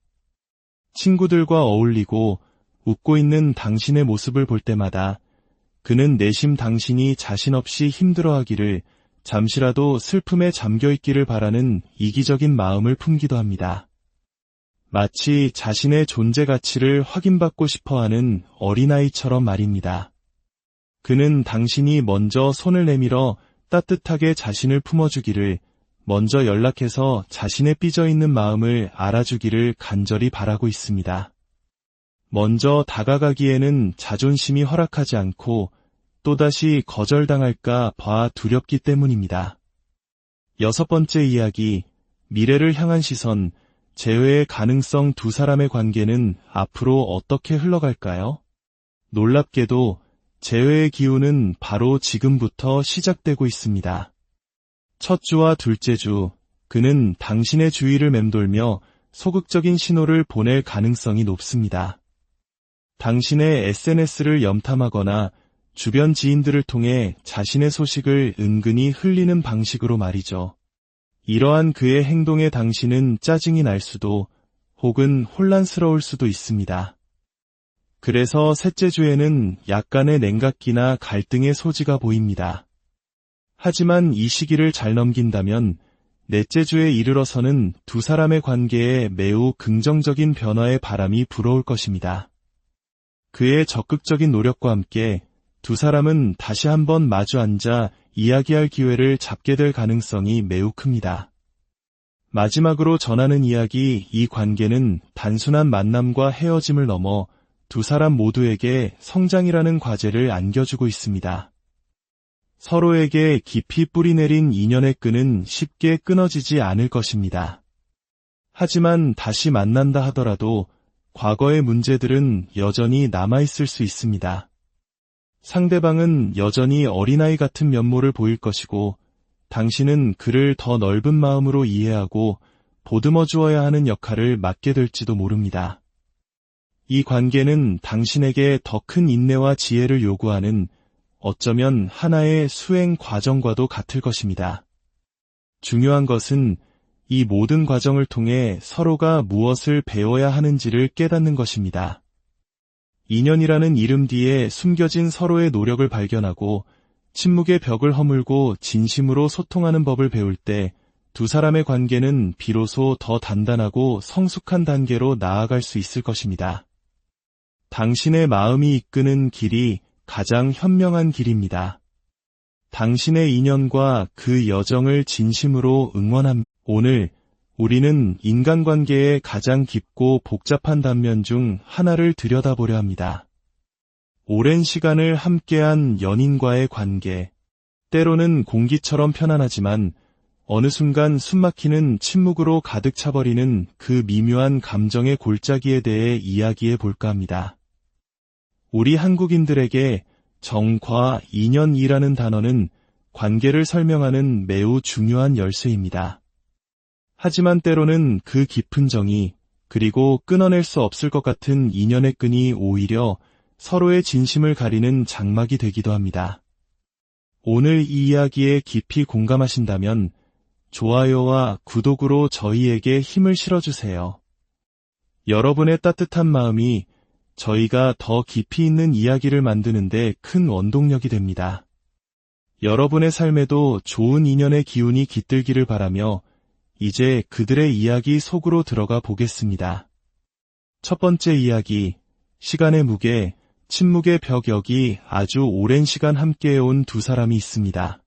친구들과 어울리고 웃고 있는 당신의 모습을 볼 때마다 그는 내심 당신이 자신 없이 힘들어하기를, 잠시라도 슬픔에 잠겨있기를 바라는 이기적인 마음을 품기도 합니다. 마치 자신의 존재 가치를 확인받고 싶어하는 어린아이처럼 말입니다. 그는 당신이 먼저 손을 내밀어 따뜻하게 자신을 품어주기를, 먼저 연락해서 자신의 삐져있는 마음을 알아주기를 간절히 바라고 있습니다. 먼저 다가가기에는 자존심이 허락하지 않고 또다시 거절당할까 봐 두렵기 때문입니다. 6번째 이야기, 미래를 향한 시선. 재회의 가능성. 두 사람의 관계는 앞으로 어떻게 흘러갈까요? 놀랍게도 재회의 기운은 바로 지금부터 시작되고 있습니다. 첫 주와 둘째 주, 그는 당신의 주위를 맴돌며 소극적인 신호를 보낼 가능성이 높습니다. 당신의 SNS를 염탐하거나 주변 지인들을 통해 자신의 소식을 은근히 흘리는 방식으로 말이죠. 이러한 그의 행동에 당신은 짜증이 날 수도 혹은 혼란스러울 수도 있습니다. 그래서 셋째 주에는 약간의 냉각기나 갈등의 소지가 보입니다. 하지만 이 시기를 잘 넘긴다면 넷째 주에 이르러서는 두 사람의 관계에 매우 긍정적인 변화의 바람이 불어올 것입니다. 그의 적극적인 노력과 함께 두 사람은 다시 한번 마주 앉아 이야기할 기회를 잡게 될 가능성이 매우 큽니다. 마지막으로 전하는 이야기, 이 관계는 단순한 만남과 헤어짐을 넘어 두 사람 모두에게 성장이라는 과제를 안겨주고 있습니다. 서로에게 깊이 뿌리내린 인연의 끈은 쉽게 끊어지지 않을 것입니다. 하지만 다시 만난다 하더라도 과거의 문제들은 여전히 남아있을 수 있습니다. 상대방은 여전히 어린아이 같은 면모를 보일 것이고, 당신은 그를 더 넓은 마음으로 이해하고 보듬어 주어야 하는 역할을 맡게 될지도 모릅니다. 이 관계는 당신에게 더 큰 인내와 지혜를 요구하는, 어쩌면 하나의 수행 과정과도 같을 것입니다. 중요한 것은 이 모든 과정을 통해 서로가 무엇을 배워야 하는지를 깨닫는 것입니다. 인연이라는 이름 뒤에 숨겨진 서로의 노력을 발견하고 침묵의 벽을 허물고 진심으로 소통하는 법을 배울 때 두 사람의 관계는 비로소 더 단단하고 성숙한 단계로 나아갈 수 있을 것입니다. 당신의 마음이 이끄는 길이 가장 현명한 길입니다. 당신의 인연과 그 여정을 진심으로 응원합니다. 오늘 우리는 인간관계의 가장 깊고 복잡한 단면 중 하나를 들여다보려 합니다. 오랜 시간을 함께한 연인과의 관계. 때로는 공기처럼 편안하지만 어느 순간 숨막히는 침묵으로 가득 차버리는 그 미묘한 감정의 골짜기에 대해 이야기해 볼까 합니다. 우리 한국인들에게 정과 인연이라는 단어는 관계를 설명하는 매우 중요한 열쇠입니다. 하지만 때로는 그 깊은 정이, 그리고 끊어낼 수 없을 것 같은 인연의 끈이 오히려 서로의 진심을 가리는 장막이 되기도 합니다. 오늘 이 이야기에 깊이 공감하신다면 좋아요와 구독으로 저희에게 힘을 실어주세요. 여러분의 따뜻한 마음이 저희가 더 깊이 있는 이야기를 만드는데 큰 원동력이 됩니다. 여러분의 삶에도 좋은 인연의 기운이 깃들기를 바라며 이제 그들의 이야기 속으로 들어가 보겠습니다. 첫 번째 이야기, 시간의 무게, 침묵의 벽. 여기 아주 오랜 시간 함께해온 두 사람이 있습니다.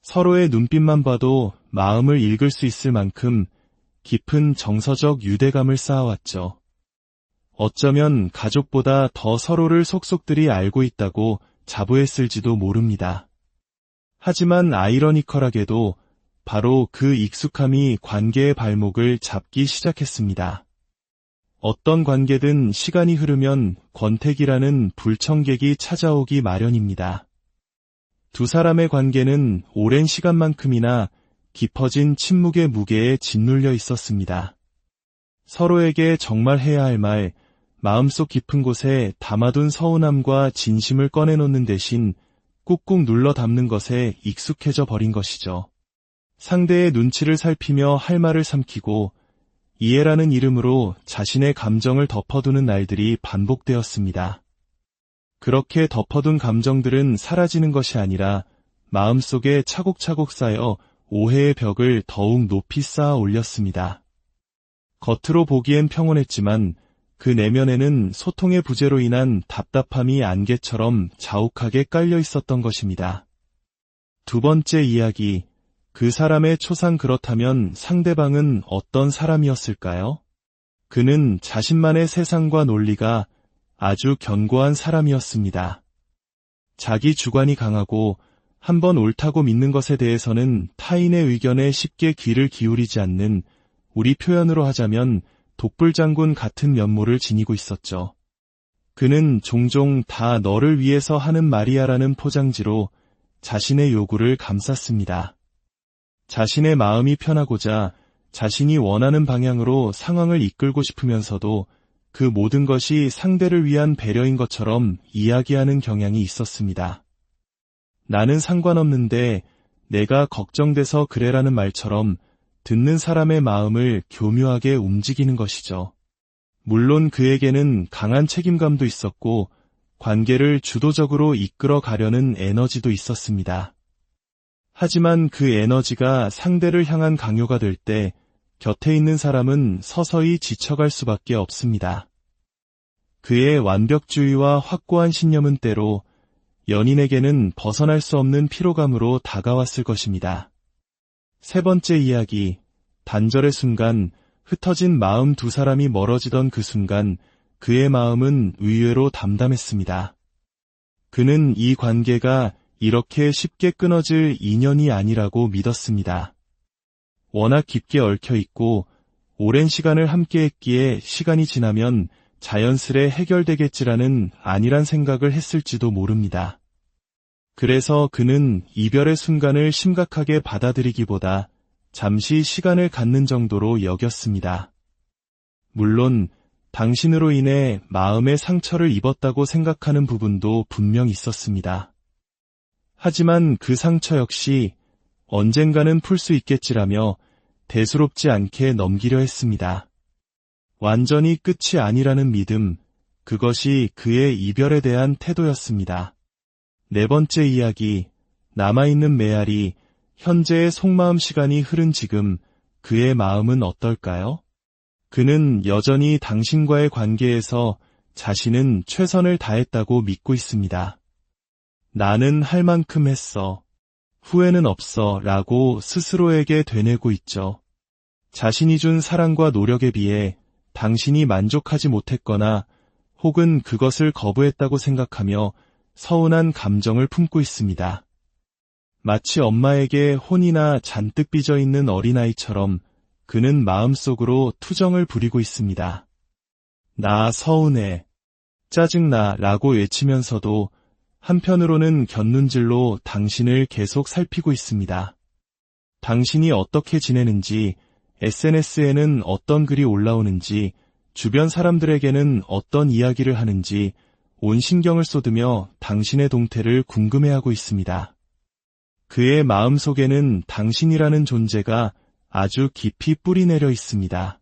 서로의 눈빛만 봐도 마음을 읽을 수 있을 만큼 깊은 정서적 유대감을 쌓아왔죠. 어쩌면 가족보다 더 서로를 속속들이 알고 있다고 자부했을지도 모릅니다. 하지만 아이러니컬하게도 바로 그 익숙함이 관계의 발목을 잡기 시작했습니다. 어떤 관계든 시간이 흐르면 권태기라는 불청객이 찾아오기 마련입니다. 두 사람의 관계는 오랜 시간만큼이나 깊어진 침묵의 무게에 짓눌려 있었습니다. 서로에게 정말 해야 할 말, 마음속 깊은 곳에 담아둔 서운함과 진심을 꺼내놓는 대신 꾹꾹 눌러 담는 것에 익숙해져 버린 것이죠. 상대의 눈치를 살피며 할 말을 삼키고 이해라는 이름으로 자신의 감정을 덮어두는 날들이 반복되었습니다. 그렇게 덮어둔 감정들은 사라지는 것이 아니라 마음속에 차곡차곡 쌓여 오해의 벽을 더욱 높이 쌓아 올렸습니다. 겉으로 보기엔 평온했지만 그 내면에는 소통의 부재로 인한 답답함이 안개처럼 자욱하게 깔려 있었던 것입니다. 두 번째 이야기, 그 사람의 초상 그렇다면 상대방은 어떤 사람이었을까요? 그는 자신만의 세상과 논리가 아주 견고한 사람이었습니다. 자기 주관이 강하고 한번 옳다고 믿는 것에 대해서는 타인의 의견에 쉽게 귀를 기울이지 않는, 우리 표현으로 하자면 독불장군 같은 면모를 지니고 있었죠. 그는 종종 다 너를 위해서 하는 말이야라는 포장지로 자신의 요구를 감쌌습니다. 자신의 마음이 편하고자 자신이 원하는 방향으로 상황을 이끌고 싶으면서도 그 모든 것이 상대를 위한 배려인 것처럼 이야기하는 경향이 있었습니다. 나는 상관없는데 내가 걱정돼서 그래라는 말처럼 듣는 사람의 마음을 교묘하게 움직이는 것이죠. 물론 그에게는 강한 책임감도 있었고 관계를 주도적으로 이끌어 가려는 에너지도 있었습니다. 하지만 그 에너지가 상대를 향한 강요가 될 때 곁에 있는 사람은 서서히 지쳐갈 수밖에 없습니다. 그의 완벽주의와 확고한 신념은 때로 연인에게는 벗어날 수 없는 피로감으로 다가왔을 것입니다. 세 번째 이야기, 단절의 순간, 흩어진 마음 두 사람이 멀어지던 그 순간 그의 마음은 의외로 담담했습니다. 그는 이 관계가 이렇게 쉽게 끊어질 인연이 아니라고 믿었습니다. 워낙 깊게 얽혀있고 오랜 시간을 함께했기에 시간이 지나면 자연스레 해결되겠지라는 안일한 생각을 했을지도 모릅니다. 그래서 그는 이별의 순간을 심각하게 받아들이기보다 잠시 시간을 갖는 정도로 여겼습니다. 물론 당신으로 인해 마음의 상처를 입었다고 생각하는 부분도 분명 있었습니다. 하지만 그 상처 역시 언젠가는 풀 수 있겠지라며 대수롭지 않게 넘기려 했습니다. 완전히 끝이 아니라는 믿음, 그것이 그의 이별에 대한 태도였습니다. 네 번째 이야기, 남아있는 메아리, 현재의 속마음 시간이 흐른 지금 그의 마음은 어떨까요? 그는 여전히 당신과의 관계에서 자신은 최선을 다했다고 믿고 있습니다. 나는 할 만큼 했어. 후회는 없어 라고 스스로에게 되뇌고 있죠. 자신이 준 사랑과 노력에 비해 당신이 만족하지 못했거나 혹은 그것을 거부했다고 생각하며 서운한 감정을 품고 있습니다. 마치 엄마에게 혼이나 잔뜩 빚어있는 어린아이처럼 그는 마음속으로 투정을 부리고 있습니다. 나 서운해, 짜증나 라고 외치면서도 한편으로는 곁눈질로 당신을 계속 살피고 있습니다. 당신이 어떻게 지내는지, SNS에는 어떤 글이 올라오는지, 주변 사람들에게는 어떤 이야기를 하는지 온 신경을 쏟으며 당신의 동태를 궁금해하고 있습니다. 그의 마음속에는 당신이라는 존재가 아주 깊이 뿌리내려 있습니다.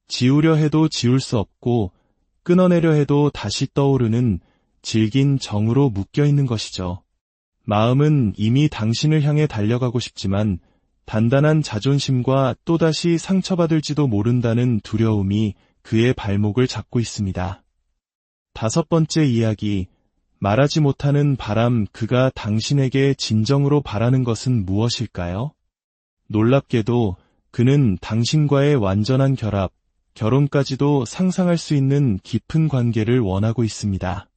지우려 해도 지울 수 없고 끊어내려 해도 다시 떠오르는 질긴 정으로 묶여있는 것이죠. 마음은 이미 당신을 향해 달려가고 싶지만 단단한 자존심과 또다시 상처받을지도 모른다는 두려움이 그의 발목을 잡고 있습니다. 다섯 번째 이야기, 말하지 못하는 바람, 그가 당신에게 진정으로 바라는 것은 무엇일까요? 놀랍게도 그는 당신과의 완전한 결합, 결혼까지도 상상할 수 있는 깊은 관계를 원하고 있습니다.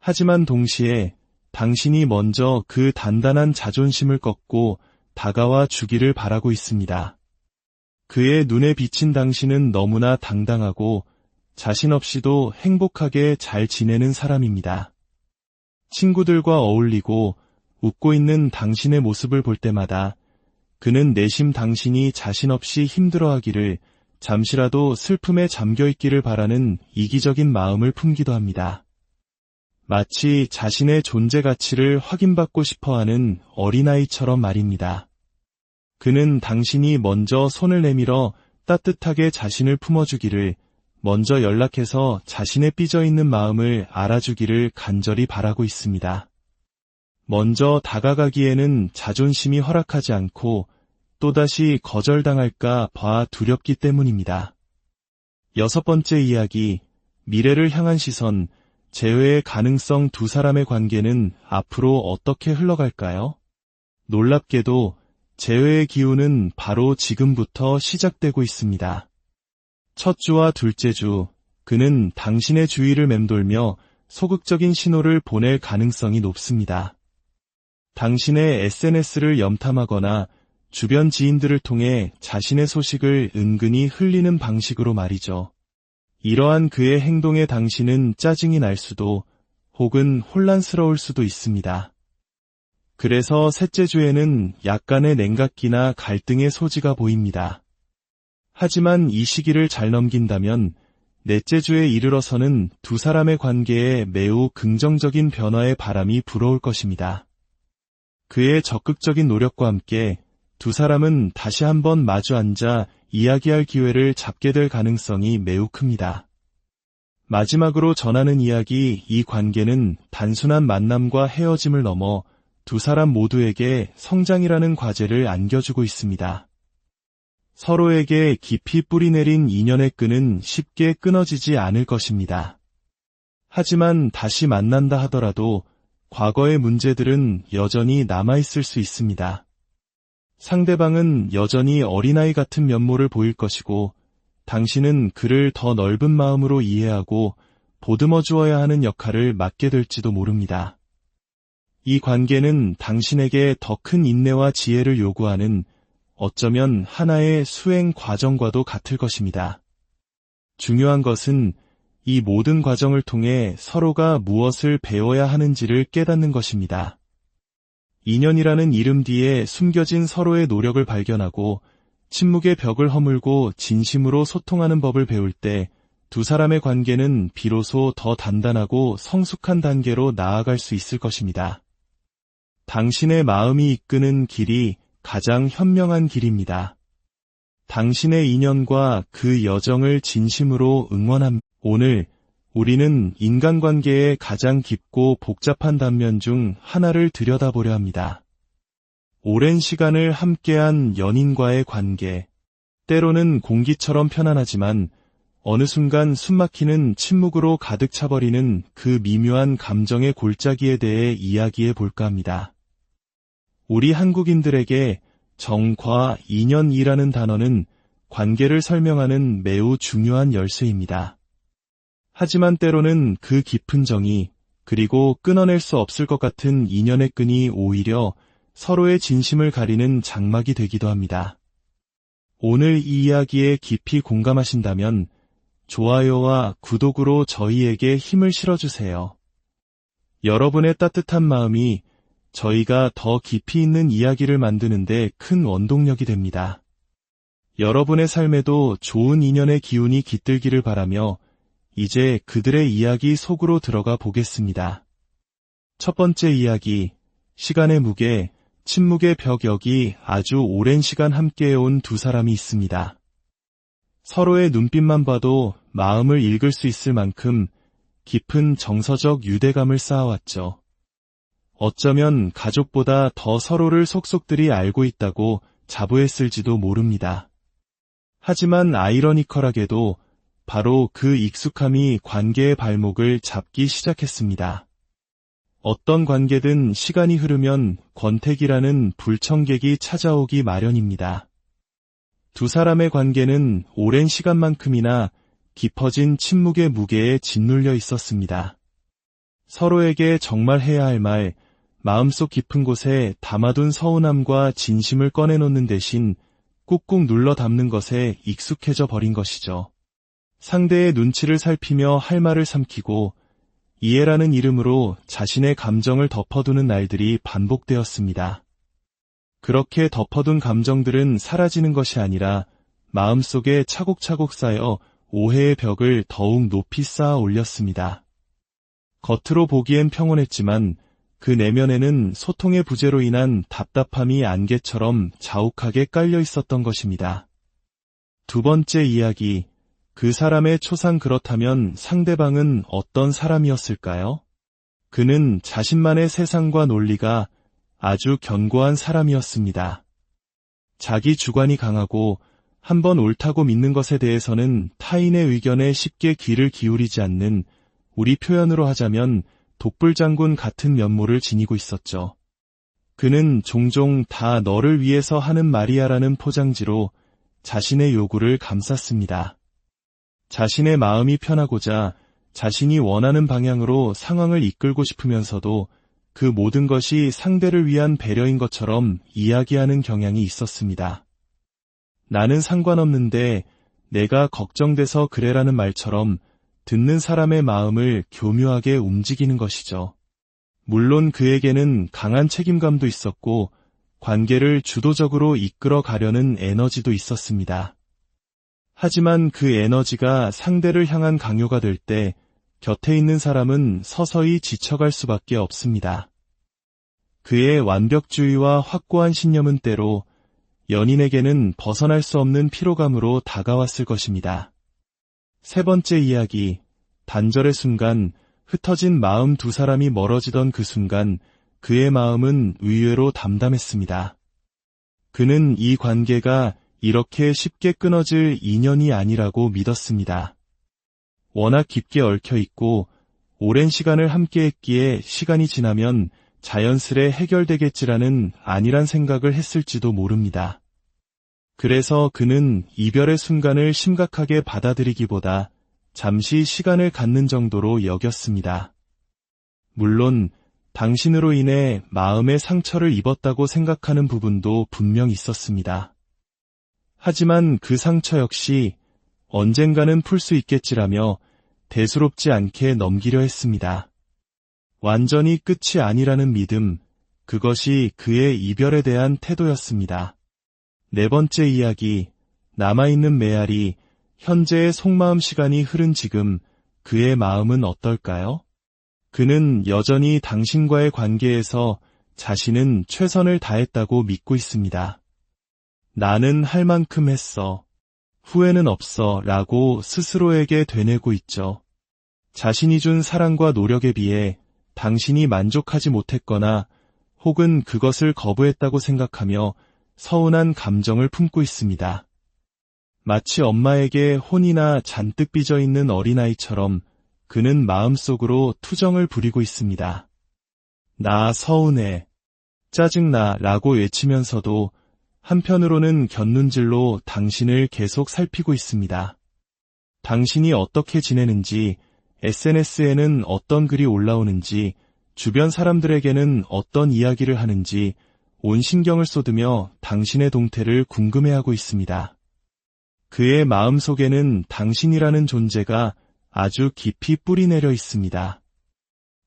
하지만 동시에 당신이 먼저 그 단단한 자존심을 꺾고 다가와 주기를 바라고 있습니다. 그의 눈에 비친 당신은 너무나 당당하고 자신 없이도 행복하게 잘 지내는 사람입니다. 친구들과 어울리고 웃고 있는 당신의 모습을 볼 때마다 그는 내심 당신이 자신 없이 힘들어하기를, 잠시라도 슬픔에 잠겨있기를 바라는 이기적인 마음을 품기도 합니다. 마치 자신의 존재 가치를 확인받고 싶어하는 어린아이처럼 말입니다. 그는 당신이 먼저 손을 내밀어 따뜻하게 자신을 품어주기를, 먼저 연락해서 자신의 삐져있는 마음을 알아주기를 간절히 바라고 있습니다. 먼저 다가가기에는 자존심이 허락하지 않고 또다시 거절당할까 봐 두렵기 때문입니다. 6번째 이야기, 미래를 향한 시선, 재회의 가능성. 두 사람의 관계는 앞으로 어떻게 흘러갈까요? 놀랍게도 재회의 기운은 바로 지금부터 시작되고 있습니다. 첫 주와 둘째 주, 그는 당신의 주위를 맴돌며 소극적인 신호를 보낼 가능성이 높습니다. 당신의 SNS를 염탐하거나 주변 지인들을 통해 자신의 소식을 은근히 흘리는 방식으로 말이죠. 이러한 그의 행동에 당신은 짜증이 날 수도, 혹은 혼란스러울 수도 있습니다. 그래서 셋째 주에는 약간의 냉각기나 갈등의 소지가 보입니다. 하지만 이 시기를 잘 넘긴다면 넷째 주에 이르러서는 두 사람의 관계에 매우 긍정적인 변화의 바람이 불어올 것입니다. 그의 적극적인 노력과 함께 두 사람은 다시 한번 마주 앉아 이야기할 기회를 잡게 될 가능성이 매우 큽니다. 마지막으로 전하는 이야기, 이 관계는 단순한 만남과 헤어짐을 넘어 두 사람 모두에게 성장이라는 과제를 안겨주고 있습니다. 서로에게 깊이 뿌리내린 인연의 끈은 쉽게 끊어지지 않을 것입니다. 하지만 다시 만난다 하더라도 과거의 문제들은 여전히 남아있을 수 있습니다. 상대방은 여전히 어린아이 같은 면모를 보일 것이고, 당신은 그를 더 넓은 마음으로 이해하고 보듬어 주어야 하는 역할을 맡게 될지도 모릅니다. 이 관계는 당신에게 더 큰 인내와 지혜를 요구하는, 어쩌면 하나의 수행 과정과도 같을 것입니다. 중요한 것은 이 모든 과정을 통해 서로가 무엇을 배워야 하는지를 깨닫는 것입니다. 인연이라는 이름 뒤에 숨겨진 서로의 노력을 발견하고 침묵의 벽을 허물고 진심으로 소통하는 법을 배울 때 두 사람의 관계는 비로소 더 단단하고 성숙한 단계로 나아갈 수 있을 것입니다. 당신의 마음이 이끄는 길이 가장 현명한 길입니다. 당신의 인연과 그 여정을 진심으로 응원합니다. 오늘 우리는 인간관계의 가장 깊고 복잡한 단면 중 하나를 들여다보려 합니다. 오랜 시간을 함께한 연인과의 관계. 때로는 공기처럼 편안하지만 어느 순간 숨막히는 침묵으로 가득 차버리는 그 미묘한 감정의 골짜기에 대해 이야기해 볼까 합니다. 우리 한국인들에게 정과 인연이라는 단어는 관계를 설명하는 매우 중요한 열쇠입니다. 하지만 때로는 그 깊은 정이, 그리고 끊어낼 수 없을 것 같은 인연의 끈이 오히려 서로의 진심을 가리는 장막이 되기도 합니다. 오늘 이 이야기에 깊이 공감하신다면 좋아요와 구독으로 저희에게 힘을 실어주세요. 여러분의 따뜻한 마음이 저희가 더 깊이 있는 이야기를 만드는데 큰 원동력이 됩니다. 여러분의 삶에도 좋은 인연의 기운이 깃들기를 바라며 이제 그들의 이야기 속으로 들어가 보겠습니다. 첫 번째 이야기, 시간의 무게, 침묵의 벽. 여기 아주 오랜 시간 함께해온 두 사람이 있습니다. 서로의 눈빛만 봐도 마음을 읽을 수 있을 만큼 깊은 정서적 유대감을 쌓아왔죠. 어쩌면 가족보다 더 서로를 속속들이 알고 있다고 자부했을지도 모릅니다. 하지만 아이러니컬하게도 바로 그 익숙함이 관계의 발목을 잡기 시작했습니다. 어떤 관계든 시간이 흐르면 권태기라는 불청객이 찾아오기 마련입니다. 두 사람의 관계는 오랜 시간만큼이나 깊어진 침묵의 무게에 짓눌려 있었습니다. 서로에게 정말 해야 할 말, 마음속 깊은 곳에 담아둔 서운함과 진심을 꺼내놓는 대신 꾹꾹 눌러 담는 것에 익숙해져 버린 것이죠. 상대의 눈치를 살피며 할 말을 삼키고 이해라는 이름으로 자신의 감정을 덮어두는 날들이 반복되었습니다. 그렇게 덮어둔 감정들은 사라지는 것이 아니라 마음속에 차곡차곡 쌓여 오해의 벽을 더욱 높이 쌓아 올렸습니다. 겉으로 보기엔 평온했지만 그 내면에는 소통의 부재로 인한 답답함이 안개처럼 자욱하게 깔려 있었던 것입니다. 두 번째 이야기, 그 사람의 초상. 그렇다면 상대방은 어떤 사람이었을까요? 그는 자신만의 세상과 논리가 아주 견고한 사람이었습니다. 자기 주관이 강하고 한번 옳다고 믿는 것에 대해서는 타인의 의견에 쉽게 귀를 기울이지 않는, 우리 표현으로 하자면 독불장군 같은 면모를 지니고 있었죠. 그는 종종 다 너를 위해서 하는 말이야라는 포장지로 자신의 요구를 감쌌습니다. 자신의 마음이 편하고자 자신이 원하는 방향으로 상황을 이끌고 싶으면서도 그 모든 것이 상대를 위한 배려인 것처럼 이야기하는 경향이 있었습니다. 나는 상관없는데 내가 걱정돼서 그래라는 말처럼 듣는 사람의 마음을 교묘하게 움직이는 것이죠. 물론 그에게는 강한 책임감도 있었고 관계를 주도적으로 이끌어 가려는 에너지도 있었습니다. 하지만 그 에너지가 상대를 향한 강요가 될 때 곁에 있는 사람은 서서히 지쳐갈 수밖에 없습니다. 그의 완벽주의와 확고한 신념은 때로 연인에게는 벗어날 수 없는 피로감으로 다가왔을 것입니다. 세 번째 이야기, 단절의 순간. 흩어진 마음. 두 사람이 멀어지던 그 순간 그의 마음은 의외로 담담했습니다. 그는 이 관계가 이렇게 쉽게 끊어질 인연이 아니라고 믿었습니다. 워낙 깊게 얽혀 있고 오랜 시간을 함께했기에 시간이 지나면 자연스레 해결되겠지라는 안일한 생각을 했을지도 모릅니다. 그래서 그는 이별의 순간을 심각하게 받아들이기보다 잠시 시간을 갖는 정도로 여겼습니다. 물론 당신으로 인해 마음의 상처를 입었다고 생각하는 부분도 분명 있었습니다. 하지만 그 상처 역시 언젠가는 풀 수 있겠지라며 대수롭지 않게 넘기려 했습니다. 완전히 끝이 아니라는 믿음, 그것이 그의 이별에 대한 태도였습니다. 네 번째 이야기, 남아있는 메아리. 현재의 속마음. 시간이 흐른 지금 그의 마음은 어떨까요? 그는 여전히 당신과의 관계에서 자신은 최선을 다했다고 믿고 있습니다. 나는 할 만큼 했어. 후회는 없어 라고 스스로에게 되뇌고 있죠. 자신이 준 사랑과 노력에 비해 당신이 만족하지 못했거나 혹은 그것을 거부했다고 생각하며 서운한 감정을 품고 있습니다. 마치 엄마에게 혼이나 잔뜩 빚어있는 어린아이처럼 그는 마음속으로 투정을 부리고 있습니다. 나 서운해, 짜증나 라고 외치면서도 한편으로는 곁눈질로 당신을 계속 살피고 있습니다. 당신이 어떻게 지내는지, SNS에는 어떤 글이 올라오는지, 주변 사람들에게는 어떤 이야기를 하는지 온 신경을 쏟으며 당신의 동태를 궁금해하고 있습니다. 그의 마음속에는 당신이라는 존재가 아주 깊이 뿌리내려 있습니다.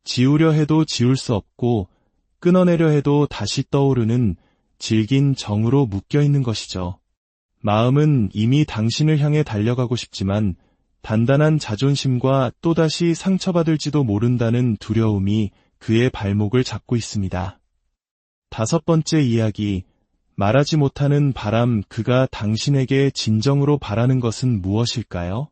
지우려 해도 지울 수 없고 끊어내려 해도 다시 떠오르는 질긴 정으로 묶여있는 것이죠. 마음은 이미 당신을 향해 달려가고 싶지만 단단한 자존심과 또다시 상처받을지도 모른다는 두려움이 그의 발목을 잡고 있습니다. 다섯 번째 이야기, 말하지 못하는 바람. 그가 당신에게 진정으로 바라는 것은 무엇일까요?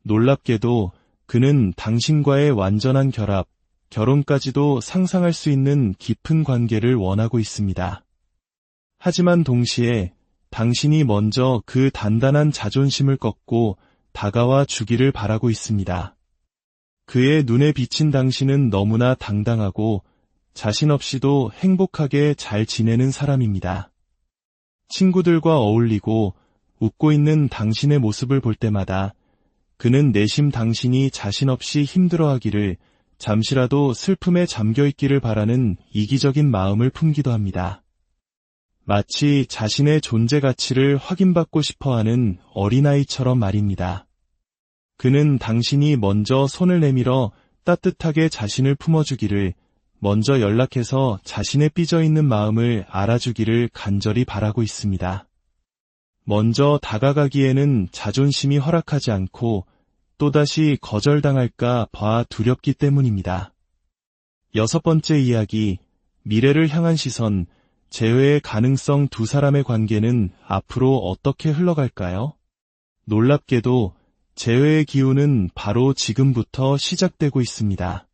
놀랍게도 그는 당신과의 완전한 결합, 결혼까지도 상상할 수 있는 깊은 관계를 원하고 있습니다. 하지만 동시에 당신이 먼저 그 단단한 자존심을 꺾고 다가와 주기를 바라고 있습니다. 그의 눈에 비친 당신은 너무나 당당하고 자신 없이도 행복하게 잘 지내는 사람입니다. 친구들과 어울리고 웃고 있는 당신의 모습을 볼 때마다 그는 내심 당신이 자신 없이 힘들어하기를 잠시라도 슬픔에 잠겨있기를 바라는 이기적인 마음을 품기도 합니다. 마치 자신의 존재 가치를 확인받고 싶어하는 어린아이처럼 말입니다. 그는 당신이 먼저 손을 내밀어 따뜻하게 자신을 품어주기를, 먼저 연락해서 자신의 삐져있는 마음을 알아주기를 간절히 바라고 있습니다. 먼저 다가가기에는 자존심이 허락하지 않고 또다시 거절당할까 봐 두렵기 때문입니다. 6번째 이야기, 미래를 향한 시선, 재회의 가능성. 두 사람의 관계는 앞으로 어떻게 흘러갈까요? 놀랍게도 재회의 기운은 바로 지금부터 시작되고 있습니다.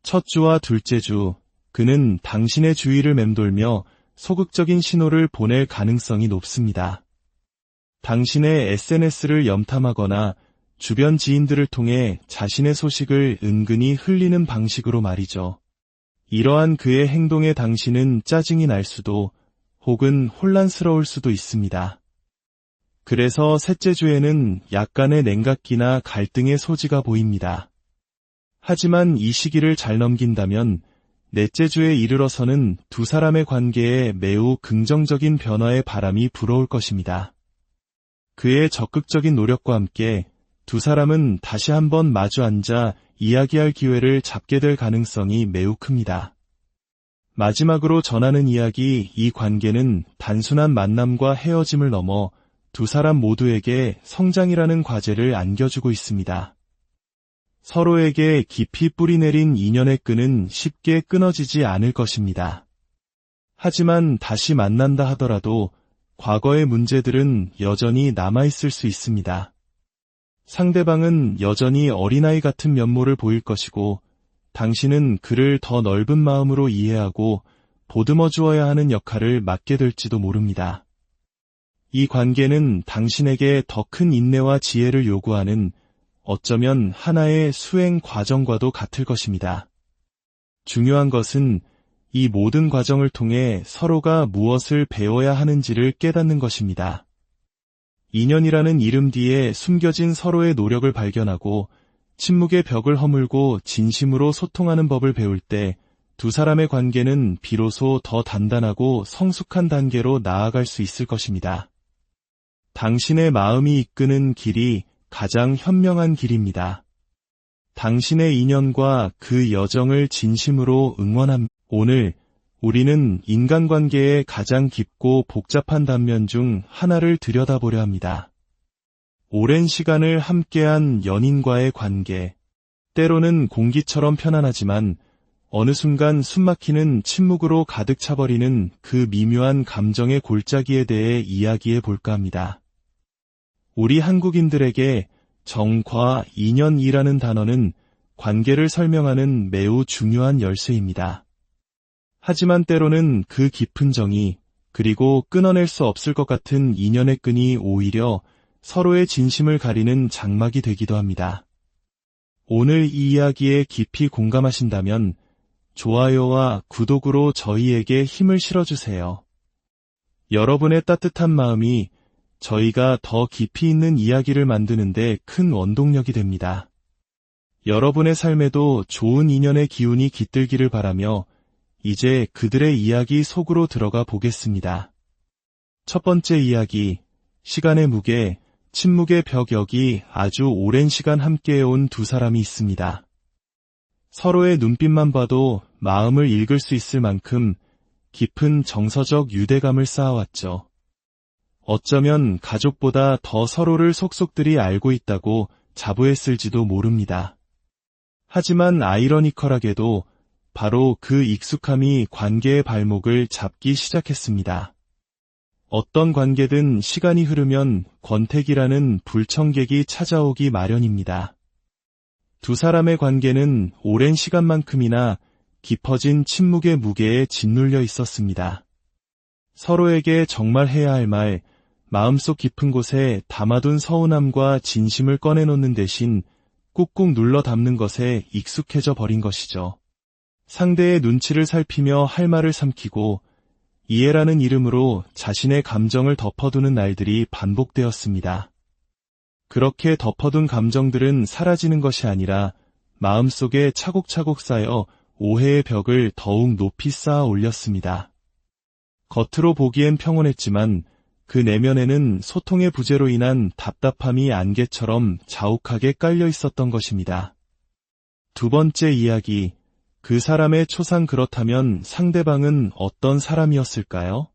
첫 주와 둘째 주, 그는 당신의 주위를 맴돌며 소극적인 신호를 보낼 가능성이 높습니다. 당신의 SNS를 염탐하거나 주변 지인들을 통해 자신의 소식을 은근히 흘리는 방식으로 말이죠. 이러한 그의 행동에 당신은 짜증이 날 수도 혹은 혼란스러울 수도 있습니다. 그래서 셋째 주에는 약간의 냉각기나 갈등의 소지가 보입니다. 하지만 이 시기를 잘 넘긴다면 넷째 주에 이르러서는 두 사람의 관계에 매우 긍정적인 변화의 바람이 불어올 것입니다. 그의 적극적인 노력과 함께 두 사람은 다시 한번 마주 앉아 이야기할 기회를 잡게 될 가능성이 매우 큽니다. 마지막으로 전하는 이야기, 이 관계는 단순한 만남과 헤어짐을 넘어 두 사람 모두에게 성장이라는 과제를 안겨주고 있습니다. 서로에게 깊이 뿌리내린 인연의 끈은 쉽게 끊어지지 않을 것입니다. 하지만 다시 만난다 하더라도 과거의 문제들은 여전히 남아있을 수 있습니다. 상대방은 여전히 어린아이 같은 면모를 보일 것이고 당신은 그를 더 넓은 마음으로 이해하고 보듬어 주어야 하는 역할을 맡게 될지도 모릅니다. 이 관계는 당신에게 더 큰 인내와 지혜를 요구하는, 어쩌면 하나의 수행 과정과도 같을 것입니다. 중요한 것은 이 모든 과정을 통해 서로가 무엇을 배워야 하는지를 깨닫는 것입니다. 인연이라는 이름 뒤에 숨겨진 서로의 노력을 발견하고 침묵의 벽을 허물고 진심으로 소통하는 법을 배울 때 두 사람의 관계는 비로소 더 단단하고 성숙한 단계로 나아갈 수 있을 것입니다. 당신의 마음이 이끄는 길이 가장 현명한 길입니다. 당신의 인연과 그 여정을 진심으로 응원합니다. 오늘 우리는 인간관계의 가장 깊고 복잡한 단면 중 하나를 들여다보려 합니다. 오랜 시간을 함께한 연인과의 관계. 때로는 공기처럼 편안하지만 어느 순간 숨막히는 침묵으로 가득 차버리는 그 미묘한 감정의 골짜기에 대해 이야기해 볼까 합니다. 우리 한국인들에게 정과 인연이라는 단어는 관계를 설명하는 매우 중요한 열쇠입니다. 하지만 때로는 그 깊은 정이, 그리고 끊어낼 수 없을 것 같은 인연의 끈이 오히려 서로의 진심을 가리는 장막이 되기도 합니다. 오늘 이 이야기에 깊이 공감하신다면 좋아요와 구독으로 저희에게 힘을 실어주세요. 여러분의 따뜻한 마음이 저희가 더 깊이 있는 이야기를 만드는데 큰 원동력이 됩니다. 여러분의 삶에도 좋은 인연의 기운이 깃들기를 바라며 이제 그들의 이야기 속으로 들어가 보겠습니다. 첫 번째 이야기, 시간의 무게, 침묵의 벽. 여기 아주 오랜 시간 함께해온 두 사람이 있습니다. 서로의 눈빛만 봐도 마음을 읽을 수 있을 만큼 깊은 정서적 유대감을 쌓아왔죠. 어쩌면 가족보다 더 서로를 속속들이 알고 있다고 자부했을지도 모릅니다. 하지만 아이러니컬하게도 바로 그 익숙함이 관계의 발목을 잡기 시작했습니다. 어떤 관계든 시간이 흐르면 권태기라는 불청객이 찾아오기 마련입니다. 두 사람의 관계는 오랜 시간만큼이나 깊어진 침묵의 무게에 짓눌려 있었습니다. 서로에게 정말 해야 할 말, 마음속 깊은 곳에 담아둔 서운함과 진심을 꺼내놓는 대신 꾹꾹 눌러 담는 것에 익숙해져 버린 것이죠. 상대의 눈치를 살피며 할 말을 삼키고 이해라는 이름으로 자신의 감정을 덮어두는 날들이 반복되었습니다. 그렇게 덮어둔 감정들은 사라지는 것이 아니라 마음속에 차곡차곡 쌓여 오해의 벽을 더욱 높이 쌓아 올렸습니다. 겉으로 보기엔 평온했지만 그 내면에는 소통의 부재로 인한 답답함이 안개처럼 자욱하게 깔려 있었던 것입니다. 두 번째 이야기, 그 사람의 초상 그렇다면 상대방은 어떤 사람이었을까요?